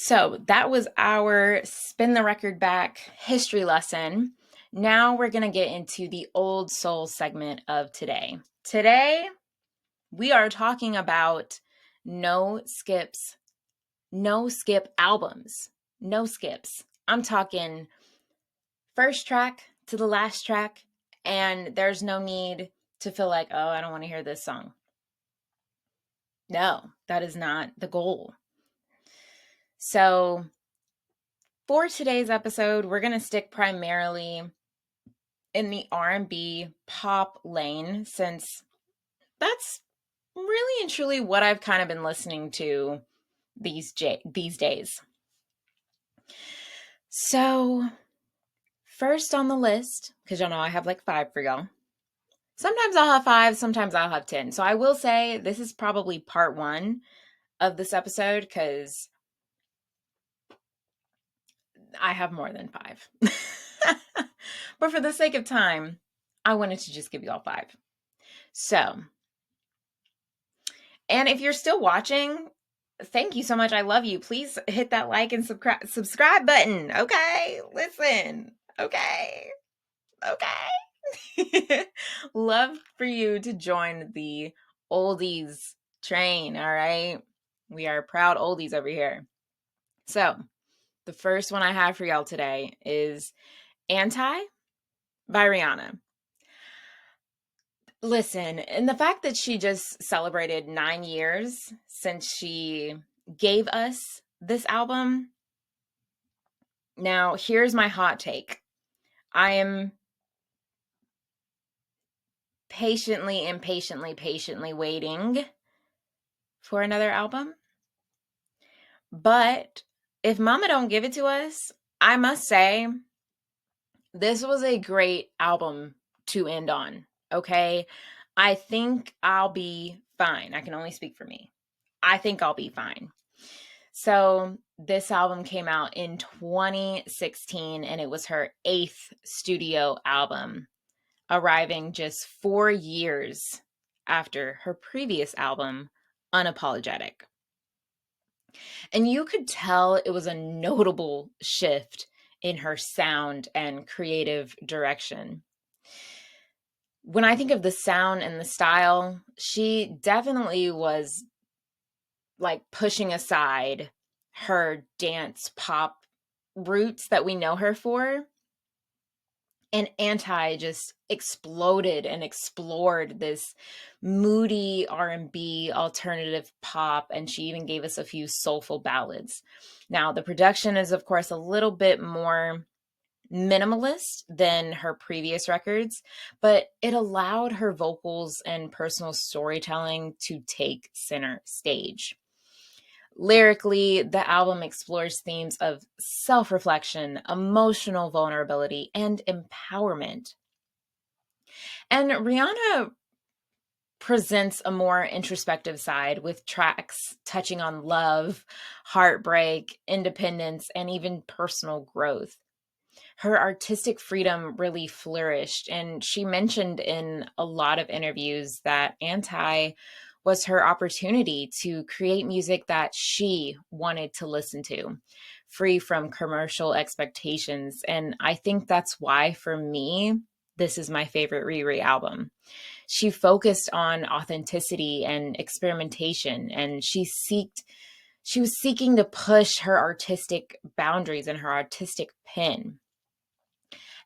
So that was our spin the record back history lesson. Now we're going to get into the old soul segment of today. Today, we are talking about no skip albums. No skips. I'm talking first track to the last track, and there's no need to feel like, oh, I don't want to hear this song. No, that is not the goal. So for today's episode, we're going to stick primarily in the R&B pop lane, since that's really and truly what I've kind of been listening to these days. So first on the list, because y'all know I have like 5 for y'all. Sometimes I'll have 5, sometimes I'll have 10. So I will say this is probably part 1 of this episode because I have more than 5. But for the sake of time, I wanted to just give you all 5. So, and if you're still watching, thank you so much. I love you. Please hit that like and subscribe button. Okay? Listen. Okay. Okay. Love for you to join the oldies train, all right? We are proud oldies over here. So, the first one I have for y'all today is Anti by Rihanna. Listen, and the fact that she just celebrated 9 years since she gave us this album. Now, here's my hot take. I am patiently waiting for another album. But if Mama don't give it to us, I must say this was a great album to end on, okay? I think I'll be fine. I can only speak for me. I think I'll be fine. So this album came out in 2016 and it was her 8th studio album, arriving just 4 years after her previous album, Unapologetic. And you could tell it was a notable shift in her sound and creative direction. When I think of the sound and the style, she definitely was like pushing aside her dance pop roots that we know her for. And Anti just exploded and explored this moody R&B alternative pop, and she even gave us a few soulful ballads. Now, the production is, of course, a little bit more minimalist than her previous records, but it allowed her vocals and personal storytelling to take center stage. Lyrically, the album explores themes of self-reflection, emotional vulnerability, and empowerment. And Rihanna presents a more introspective side with tracks touching on love, heartbreak, independence, and even personal growth. Her artistic freedom really flourished, and she mentioned in a lot of interviews that Anti was her opportunity to create music that she wanted to listen to, free from commercial expectations. And I think that's why, for me, this is my favorite Riri album. She focused on authenticity and experimentation, and she was seeking to push her artistic boundaries and her artistic pen.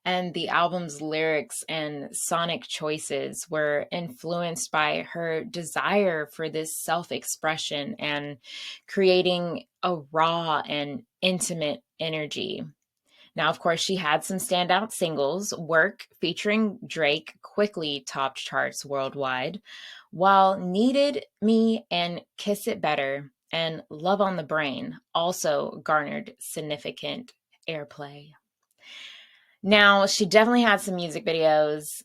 And the album's lyrics and sonic choices were influenced by her desire for this self-expression and creating a raw and intimate energy. Now, of course, she had some standout singles. Work, featuring Drake, quickly topped charts worldwide, while Needed Me and Kiss It Better and Love on the Brain also garnered significant airplay. Now, she definitely had some music videos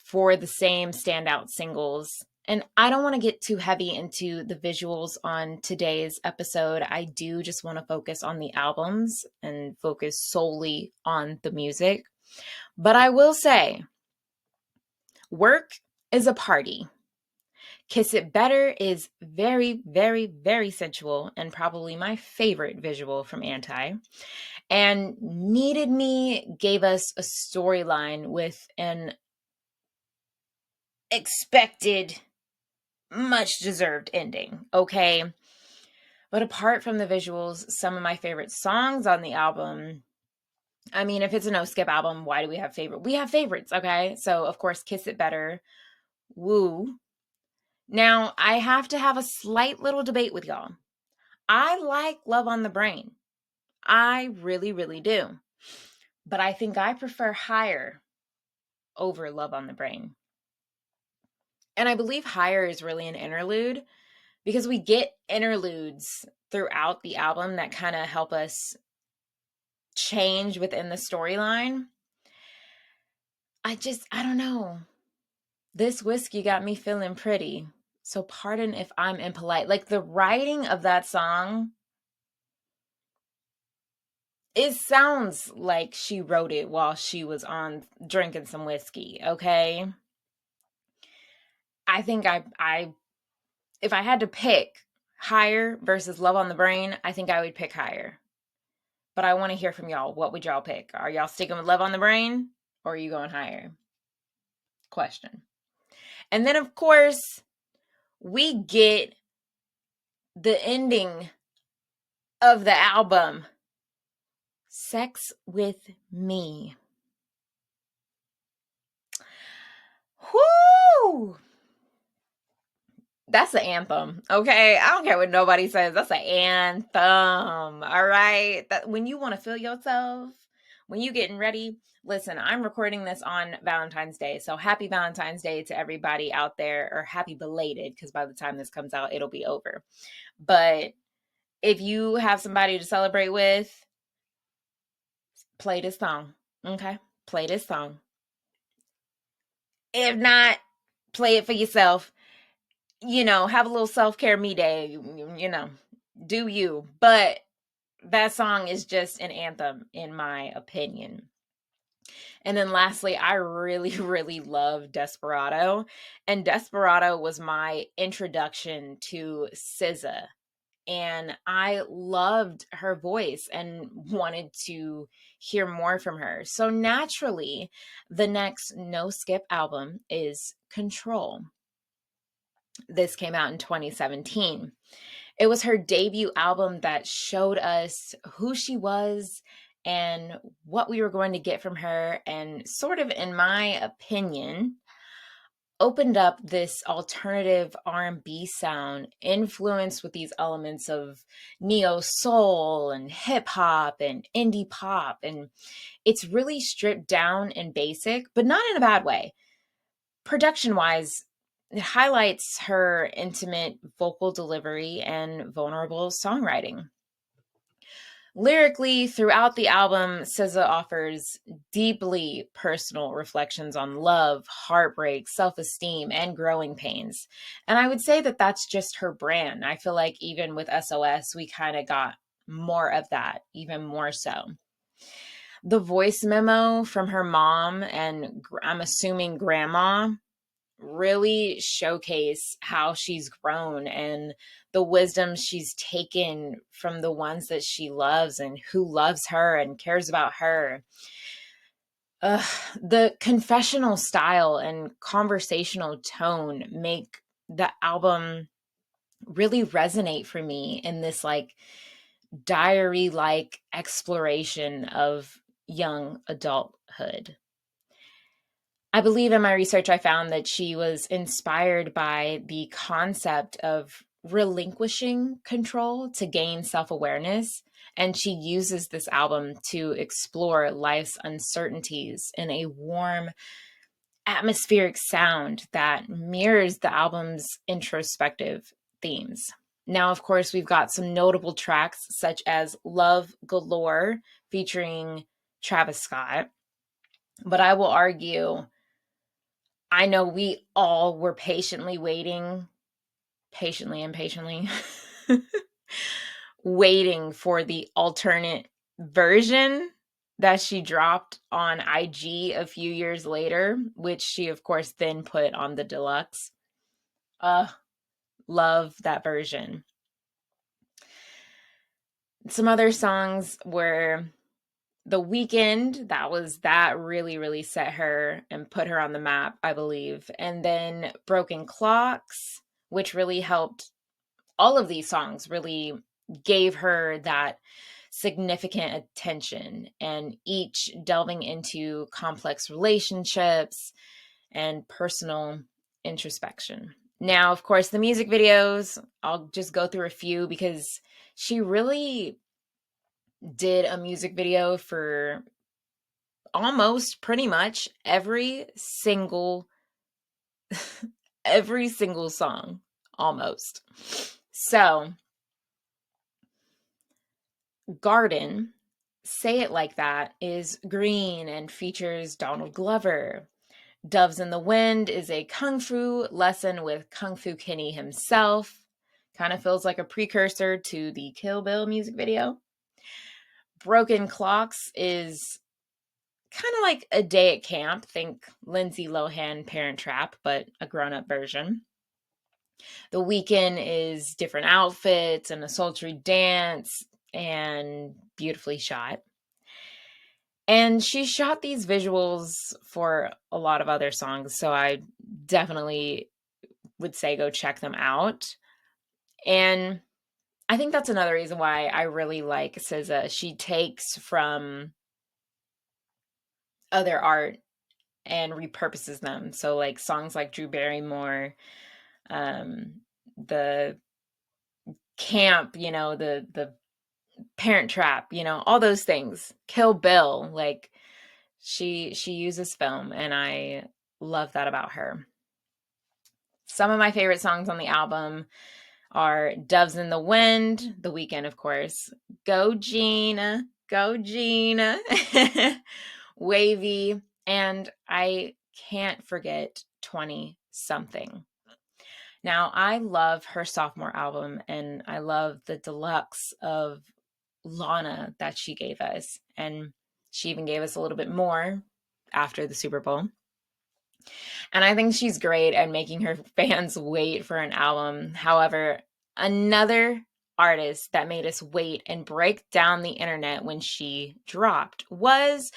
for the same standout singles. And I don't want to get too heavy into the visuals on today's episode. I do just want to focus on the albums and focus solely on the music. But I will say, Work is a party. Kiss It Better is very sensual and probably my favorite visual from Anti. And Needed Me gave us a storyline with an expected, much deserved ending, okay? But apart from the visuals, some of my favorite songs on the album, I mean, if it's a no skip album, why do we have favorite? We have favorites, okay? So, of course, Kiss It Better, Woo. Now, I have to have a slight little debate with y'all. I like Love on the Brain. I really do. But I think I prefer Higher over Love on the Brain. And I believe Higher is really an interlude because we get interludes throughout the album that kind of help us change within the storyline. I don't know. This whiskey got me feeling pretty. So pardon if I'm impolite. Like the writing of that song, it sounds like she wrote it while she was on drinking some whiskey, okay? I think I if I had to pick Higher versus Love on the Brain, I think I would pick Higher. But I want to hear from y'all. What would y'all pick? Are y'all sticking with Love on the Brain or are you going Higher? Question. And then of course, we get the ending of the album, Sex with Me. Whoo! That's an anthem, okay? I don't care what nobody says. That's an anthem, all right? That when you want to feel yourself, when you getting ready. Listen, I'm recording this on Valentine's Day, so happy Valentine's Day to everybody out there, or happy belated, because by the time this comes out, it'll be over. But if you have somebody to celebrate with, play this song, okay? Play this song. If not, play it for yourself. Have a little self-care me day, do you. But that song is just an anthem, in my opinion. And then lastly, I really, really love Desperado. And Desperado was my introduction to SZA. And I loved her voice and wanted to hear more from her. So naturally, the next no skip album is Control. This came out in 2017. It was her debut album that showed us who she was and what we were going to get from her, and sort of, in my opinion, opened up this alternative R&B sound influenced with these elements of neo soul and hip hop and indie pop. And it's really stripped down and basic, but not in a bad way. Production wise, it highlights her intimate vocal delivery and vulnerable songwriting. Lyrically, throughout the album, SZA offers deeply personal reflections on love, heartbreak, self-esteem, and growing pains. And I would say that that's just her brand. I feel like even with SOS, we kind of got more of that, even more so. The voice memo from her mom and I'm assuming grandma really showcase how she's grown and the wisdom she's taken from the ones that she loves and who loves her and cares about her. The confessional style and conversational tone make the album really resonate for me in this like diary like exploration of young adulthood. I believe in my research, I found that she was inspired by the concept of relinquishing control to gain self awareness. And she uses this album to explore life's uncertainties in a warm, atmospheric sound that mirrors the album's introspective themes. Now, of course, we've got some notable tracks such as Love Galore featuring Travis Scott. But I will argue, I know we all were patiently waiting, patiently, waiting for the alternate version that she dropped on IG a few years later, which she, of course, then put on the deluxe. Love that version. Some other songs were The Weeknd, that really, really set her and put her on the map, I believe. And then Broken Clocks, which really helped. All of these songs really gave her that significant attention, and each delving into complex relationships and personal introspection. Now, of course, the music videos, I'll just go through a few because she really did a music video for almost pretty much every single song, almost. So, Garden, Say It Like That, is green and features Donald Glover. Doves in the Wind is a kung fu lesson with Kung Fu Kenny himself. Kind of feels like a precursor to the Kill Bill music video. Broken Clocks is kind of like a day at camp. Think Lindsay Lohan Parent Trap, but a grown-up version. The Weeknd is different outfits and a sultry dance and beautifully shot. And she shot these visuals for a lot of other songs, so I definitely would say go check them out. And I think that's another reason why I really like SZA. She takes from other art and repurposes them. So like songs like Drew Barrymore, the camp, you know, the Parent Trap, you know, all those things. Kill Bill, like she uses film, and I love that about her. Some of my favorite songs on the album are Doves in the Wind, The Weeknd, of course, Go Gina, Go Gina, Wavy, and I can't forget 20 something. Now, I love her sophomore album, and I love the deluxe of Lana that she gave us. And she even gave us a little bit more after the Super Bowl. And I think she's great at making her fans wait for an album. However, another artist that made us wait and break down the internet when she dropped was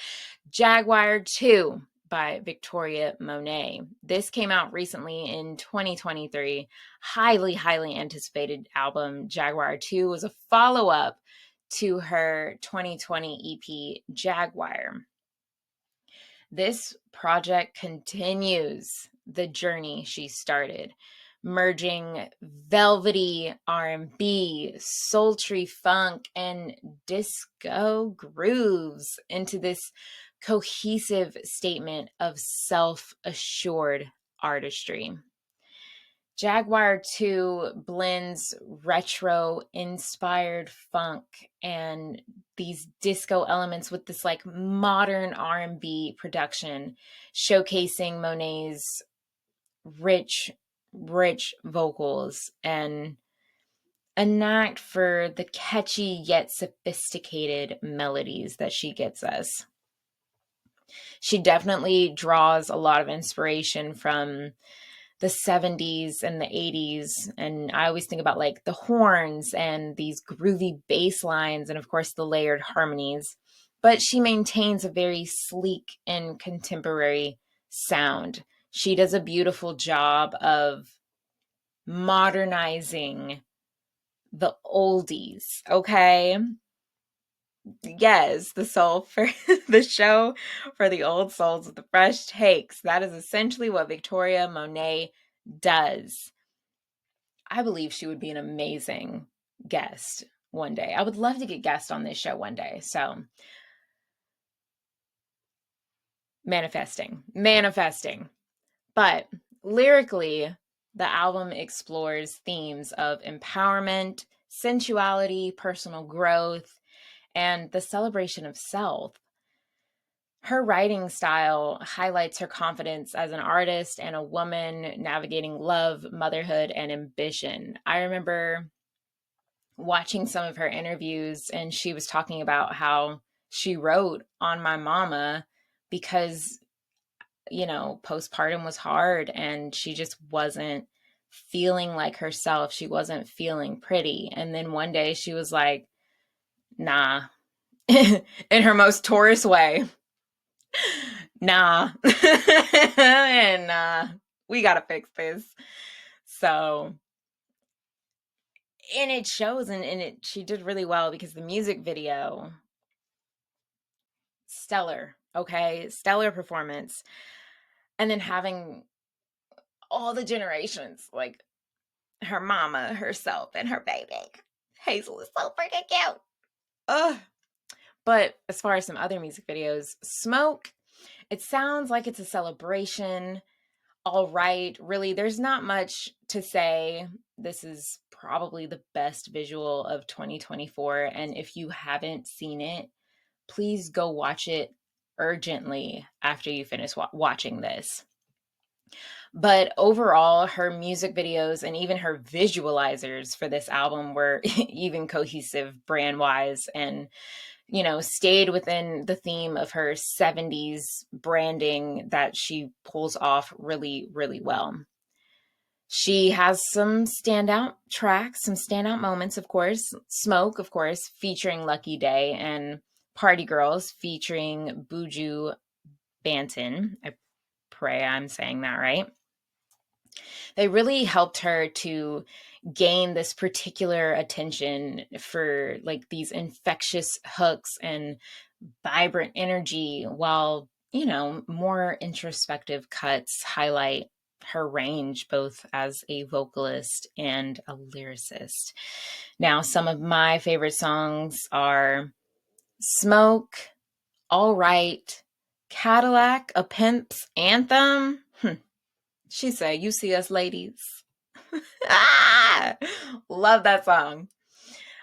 Jaguar 2 by Victoria Monet. This came out recently in 2023. Highly anticipated album. Jaguar 2 was a follow-up to her 2020 EP Jaguar. This project continues the journey she started, merging velvety R&B, sultry funk, and disco grooves into this cohesive statement of self-assured artistry. Jaguar 2 blends retro-inspired funk and these disco elements with this like modern R&B production, showcasing Monet's rich vocals and a knack for the catchy yet sophisticated melodies that she gets us. She definitely draws a lot of inspiration from the 70s and the 80s. And I always think about like the horns and these groovy bass lines and of course the layered harmonies. But she maintains a very sleek and contemporary sound. She does a beautiful job of modernizing the oldies, okay? Yes, the soul for the show for the old souls with the fresh takes. That is essentially what Victoria Monet does. I believe she would be an amazing guest one day. I would love to get guests on this show one day. So manifesting. But lyrically, the album explores themes of empowerment, sensuality, personal growth, and the celebration of self. Her writing style highlights her confidence as an artist and a woman navigating love, motherhood, and ambition. I remember watching some of her interviews, and she was talking about how she wrote on My Mama because, you know, postpartum was hard and she just wasn't feeling like herself. She wasn't feeling pretty. And then one day she was like, nah, in her most Taurus way. Nah. And we gotta fix this. So, and it shows, and she did really well because the music video, stellar, okay? Stellar performance. And then having all the generations, like her mama, herself, and her baby. Hazel is so freaking cute. Ugh. But as far as some other music videos, Smoke, it sounds like it's a celebration. All right, really, there's not much to say. This is probably the best visual of 2024. And if you haven't seen it, please go watch it urgently after you finish watching this. But overall, her music videos and even her visualizers for this album were even cohesive brand wise and, stayed within the theme of her 70s branding that she pulls off really, really well. She has some standout tracks, some standout moments, of course. Smoke, of course, featuring Lucky Day, and Party Girls featuring Buju Banton. I pray I'm saying that right. They really helped her to gain this particular attention for like these infectious hooks and vibrant energy, while, more introspective cuts highlight her range both as a vocalist and a lyricist. Now, some of my favorite songs are Smoke, All Right, Cadillac, A Pimp's Anthem. She said, "You see us ladies." Love that song.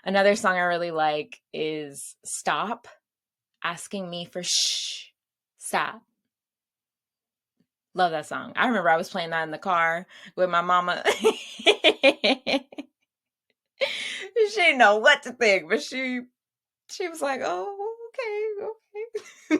Another song I really like is Stop, Asking Me for Shh, Stop. Love that song. I remember I was playing that in the car with my mama. She didn't know what to think, but she was like, "Oh, okay."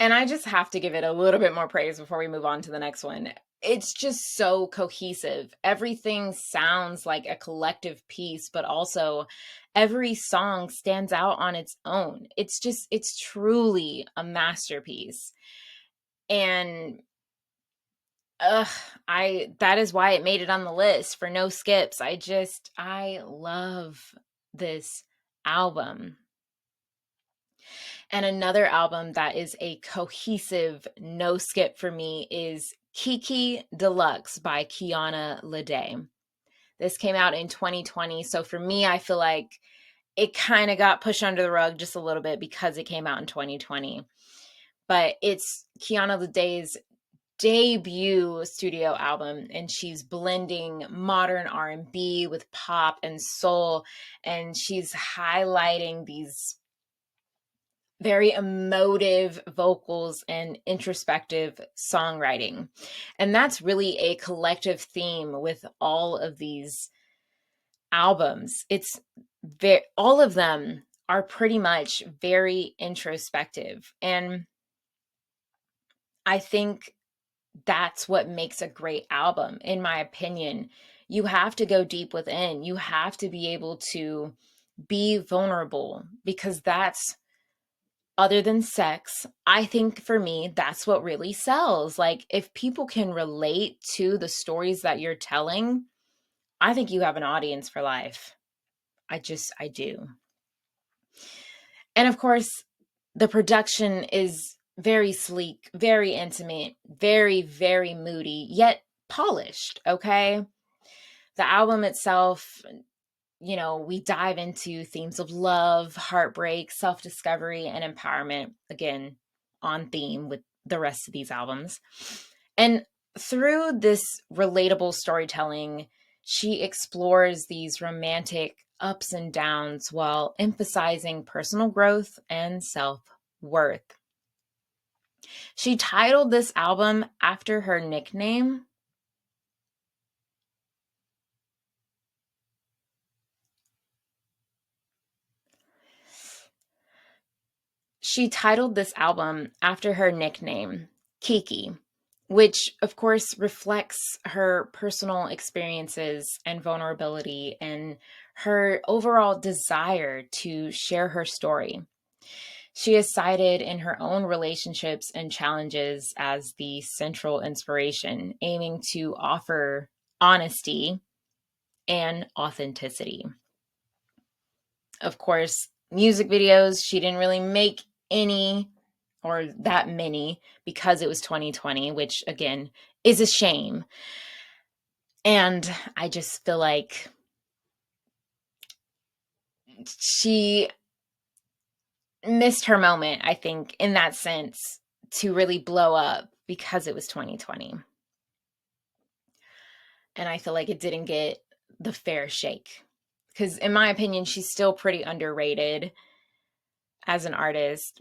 And I just have to give it a little bit more praise before we move on to the next one. It's just so cohesive. Everything sounds like a collective piece, but also every song stands out on its own. It's truly a masterpiece. And that is why it made it on the list for no skips. I love this album. And another album that is a cohesive no skip for me is Kiki Deluxe by Kiana Ledé. This came out in 2020. So for me, I feel like it kind of got pushed under the rug just a little bit because it came out in 2020. But it's Kiana Ledé's debut studio album, and she's blending modern R&B with pop and soul, and she's highlighting these very emotive vocals and introspective songwriting. And that's really a collective theme with all of these albums. All of them are pretty much very introspective. And I think that's what makes a great album, in my opinion. You have to go deep within. You have to be able to be vulnerable, because that's, other than sex, I think for me, that's what really sells. Like, if people can relate to the stories that you're telling, I think you have an audience for life. I do. And of course, the production is very sleek, very intimate, very, very moody, yet polished, okay? The album itself, we dive into themes of love, heartbreak, self-discovery, and empowerment, again, on theme with the rest of these albums. And through this relatable storytelling, she explores these romantic ups and downs while emphasizing personal growth and self-worth. She titled this album after her nickname. She titled this album after her nickname, Kiki, which of course reflects her personal experiences and vulnerability and her overall desire to share her story. She is cited in her own relationships and challenges as the central inspiration, aiming to offer honesty and authenticity. Of course, music videos, she didn't really make any or that many because it was 2020, which again is a shame. And I just feel like she missed her moment, I think, in that sense, to really blow up because it was 2020. And I feel like it didn't get the fair shake. Because in my opinion, she's still pretty underrated as an artist.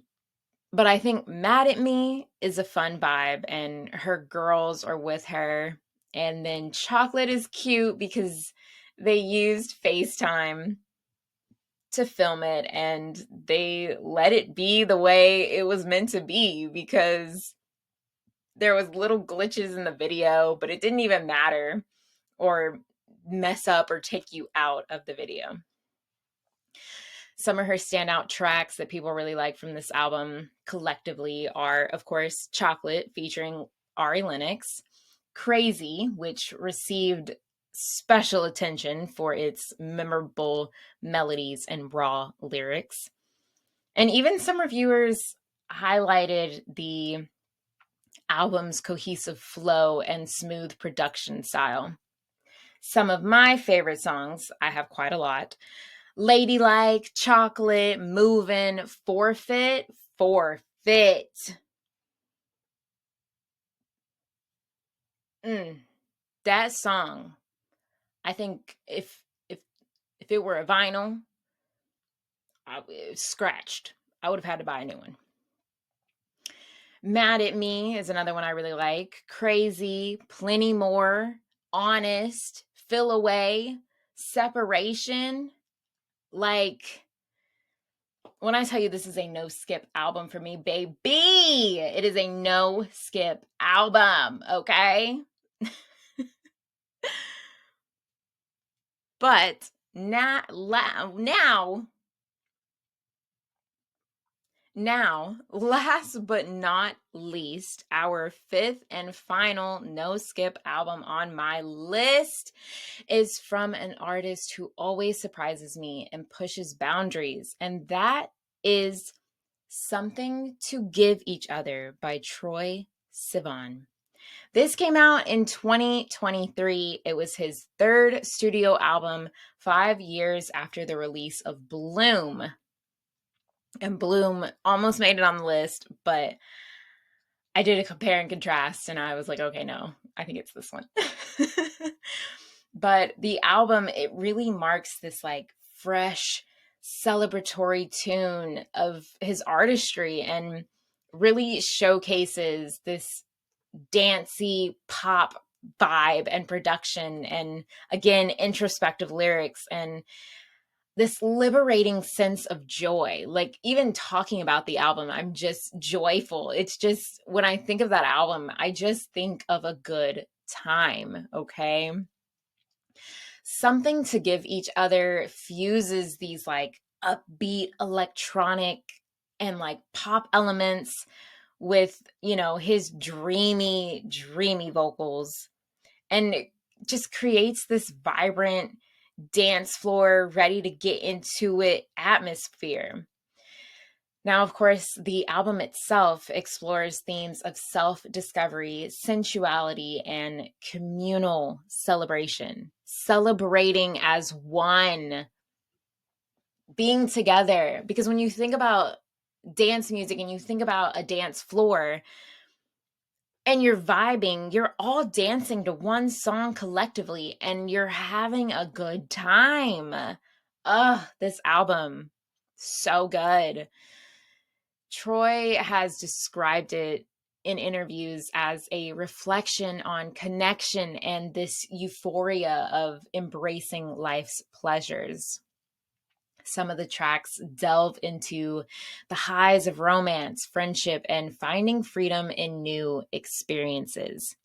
But I think Mad at Me is a fun vibe, and her girls are with her. And then Chocolate is cute because they used FaceTime to film it, and they let it be the way it was meant to be, because there was little glitches in the video, but it didn't even matter or mess up or take you out of the video. Some of her standout tracks that people really like from this album collectively are, of course, Chocolate featuring Ari Lennox, Crazy, which received special attention for its memorable melodies and raw lyrics. And even some reviewers highlighted the album's cohesive flow and smooth production style. Some of my favorite songs, I have quite a lot: Ladylike, Chocolate, Movin', Forfeit. That song, I think if it were a vinyl, scratched, I would have had to buy a new one. Mad at Me is another one I really like. Crazy, Plenty More, Honest, Feel Away, Separation. Like, when I tell you this is a no skip album for me, baby, it is a no skip album, okay? But now, last but not least, our fifth and final no skip album on my list is from an artist who always surprises me and pushes boundaries, and that is Something to Give Each Other by Troye Sivan. This came out in 2023. It was his third studio album, 5 years after the release of Bloom. And Bloom almost made it on the list, but I did a compare and contrast, and I was like, okay, no, I think it's this one. But the album, it really marks this like fresh, celebratory tune of his artistry and really showcases this dancey pop vibe and production, and again, introspective lyrics and this liberating sense of joy. Like, even talking about the album, I'm just joyful. It's just, when I think of that album, I just think of a good time, okay? Something to Give Each Other fuses these like upbeat electronic and like pop elements with, his dreamy, dreamy vocals, and it just creates this vibrant dance floor, ready to get into it atmosphere. Now, of course, the album itself explores themes of self-discovery, sensuality, and communal celebration. Celebrating as one, being together. Because when you think about dance music and you think about a dance floor and you're vibing, you're all dancing to one song collectively and you're having a good time. Ugh, this album, so good. Troye has described it in interviews as a reflection on connection and this euphoria of embracing life's pleasures. Some of the tracks delve into the highs of romance, friendship, and finding freedom in new experiences.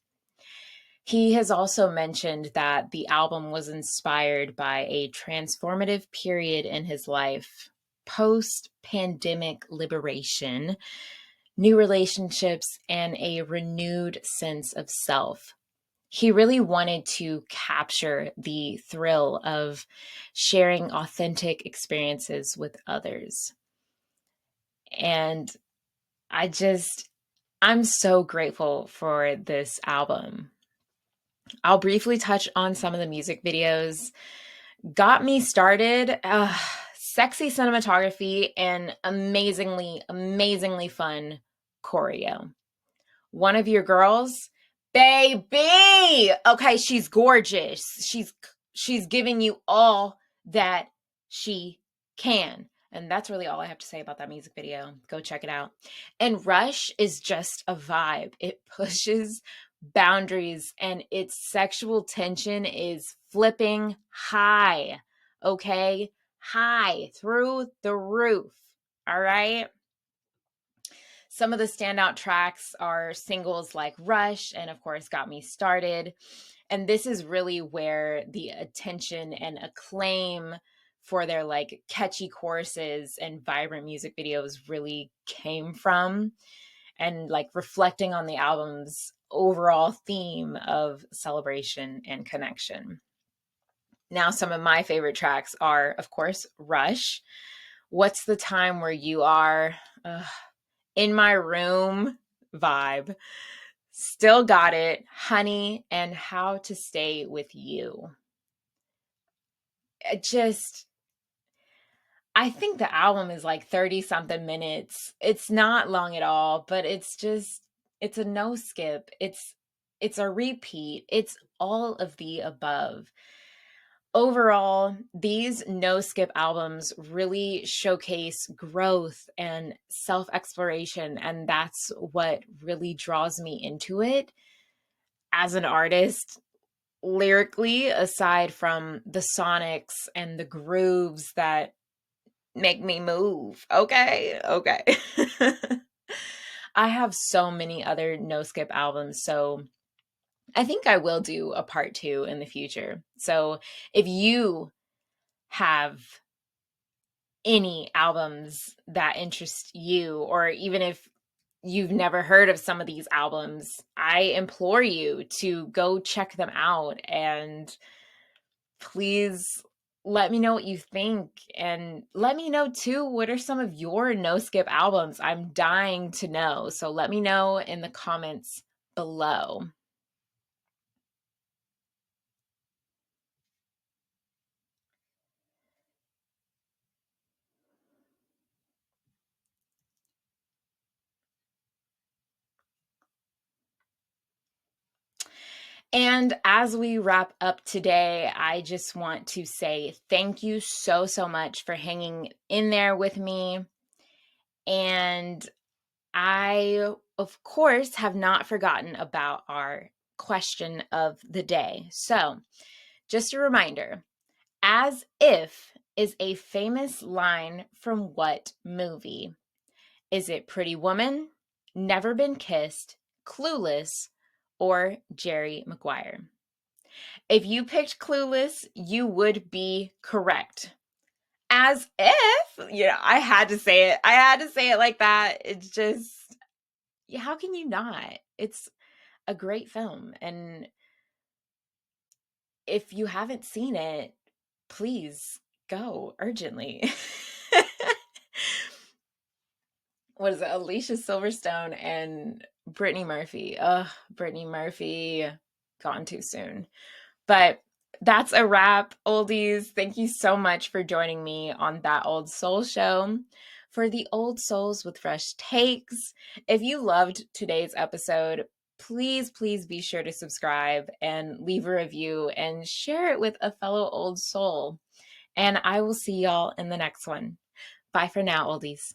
He has also mentioned that the album was inspired by a transformative period in his life: post-pandemic liberation, new relationships, and a renewed sense of self. He really wanted to capture the thrill of sharing authentic experiences with others. And I'm so grateful for this album. I'll briefly touch on some of the music videos. Got me started. Sexy cinematography and amazingly, amazingly fun choreo. One of your girls, baby. Okay, she's gorgeous. She's giving you all that she can. And that's really all I have to say about that music video. Go check it out. And Rush is just a vibe. It pushes boundaries and its sexual tension is flipping high. Okay? High through the roof. All right? Some of the standout tracks are singles like Rush and, of course, Got Me Started. And this is really where the attention and acclaim for their like catchy choruses and vibrant music videos really came from, and like reflecting on the album's overall theme of celebration and connection. Now, some of my favorite tracks are, of course, Rush, What's the Time Where You Are, In My Room, vibe, Still Got It, Honey, and How to Stay With You. I think the album is like 30 something minutes. It's not long at all, but it's a no skip. It's a repeat. It's all of the above. Overall, these no skip albums really showcase growth and self exploration, and that's what really draws me into it as an artist. Lyrically, aside from the sonics and the grooves that make me move. Okay. I have so many other no skip albums, so I think I will do a part 2 in the future. So if you have any albums that interest you, or even if you've never heard of some of these albums, I implore you to go check them out, and please let me know what you think, and let me know too, what are some of your no skip albums? I'm dying to know. So let me know in the comments below. And as we wrap up today, I just want to say thank you so, so much for hanging in there with me. And I, of course, have not forgotten about our question of the day. So, just a reminder, as if is a famous line from what movie? Is it Pretty Woman, Never Been Kissed, Clueless, or Jerry Maguire? If you picked Clueless, you would be correct. As if, I had to say it. I had to say it like that. It's just, how can you not? It's a great film. And if you haven't seen it, please go urgently. What is it? Alicia Silverstone and Brittany Murphy. Brittany Murphy, gone too soon. But that's a wrap, oldies. Thank you so much for joining me on That Old Soul Show for the Old Souls with Fresh Takes. If you loved today's episode, please, please be sure to subscribe and leave a review and share it with a fellow old soul. And I will see y'all in the next one. Bye for now, oldies.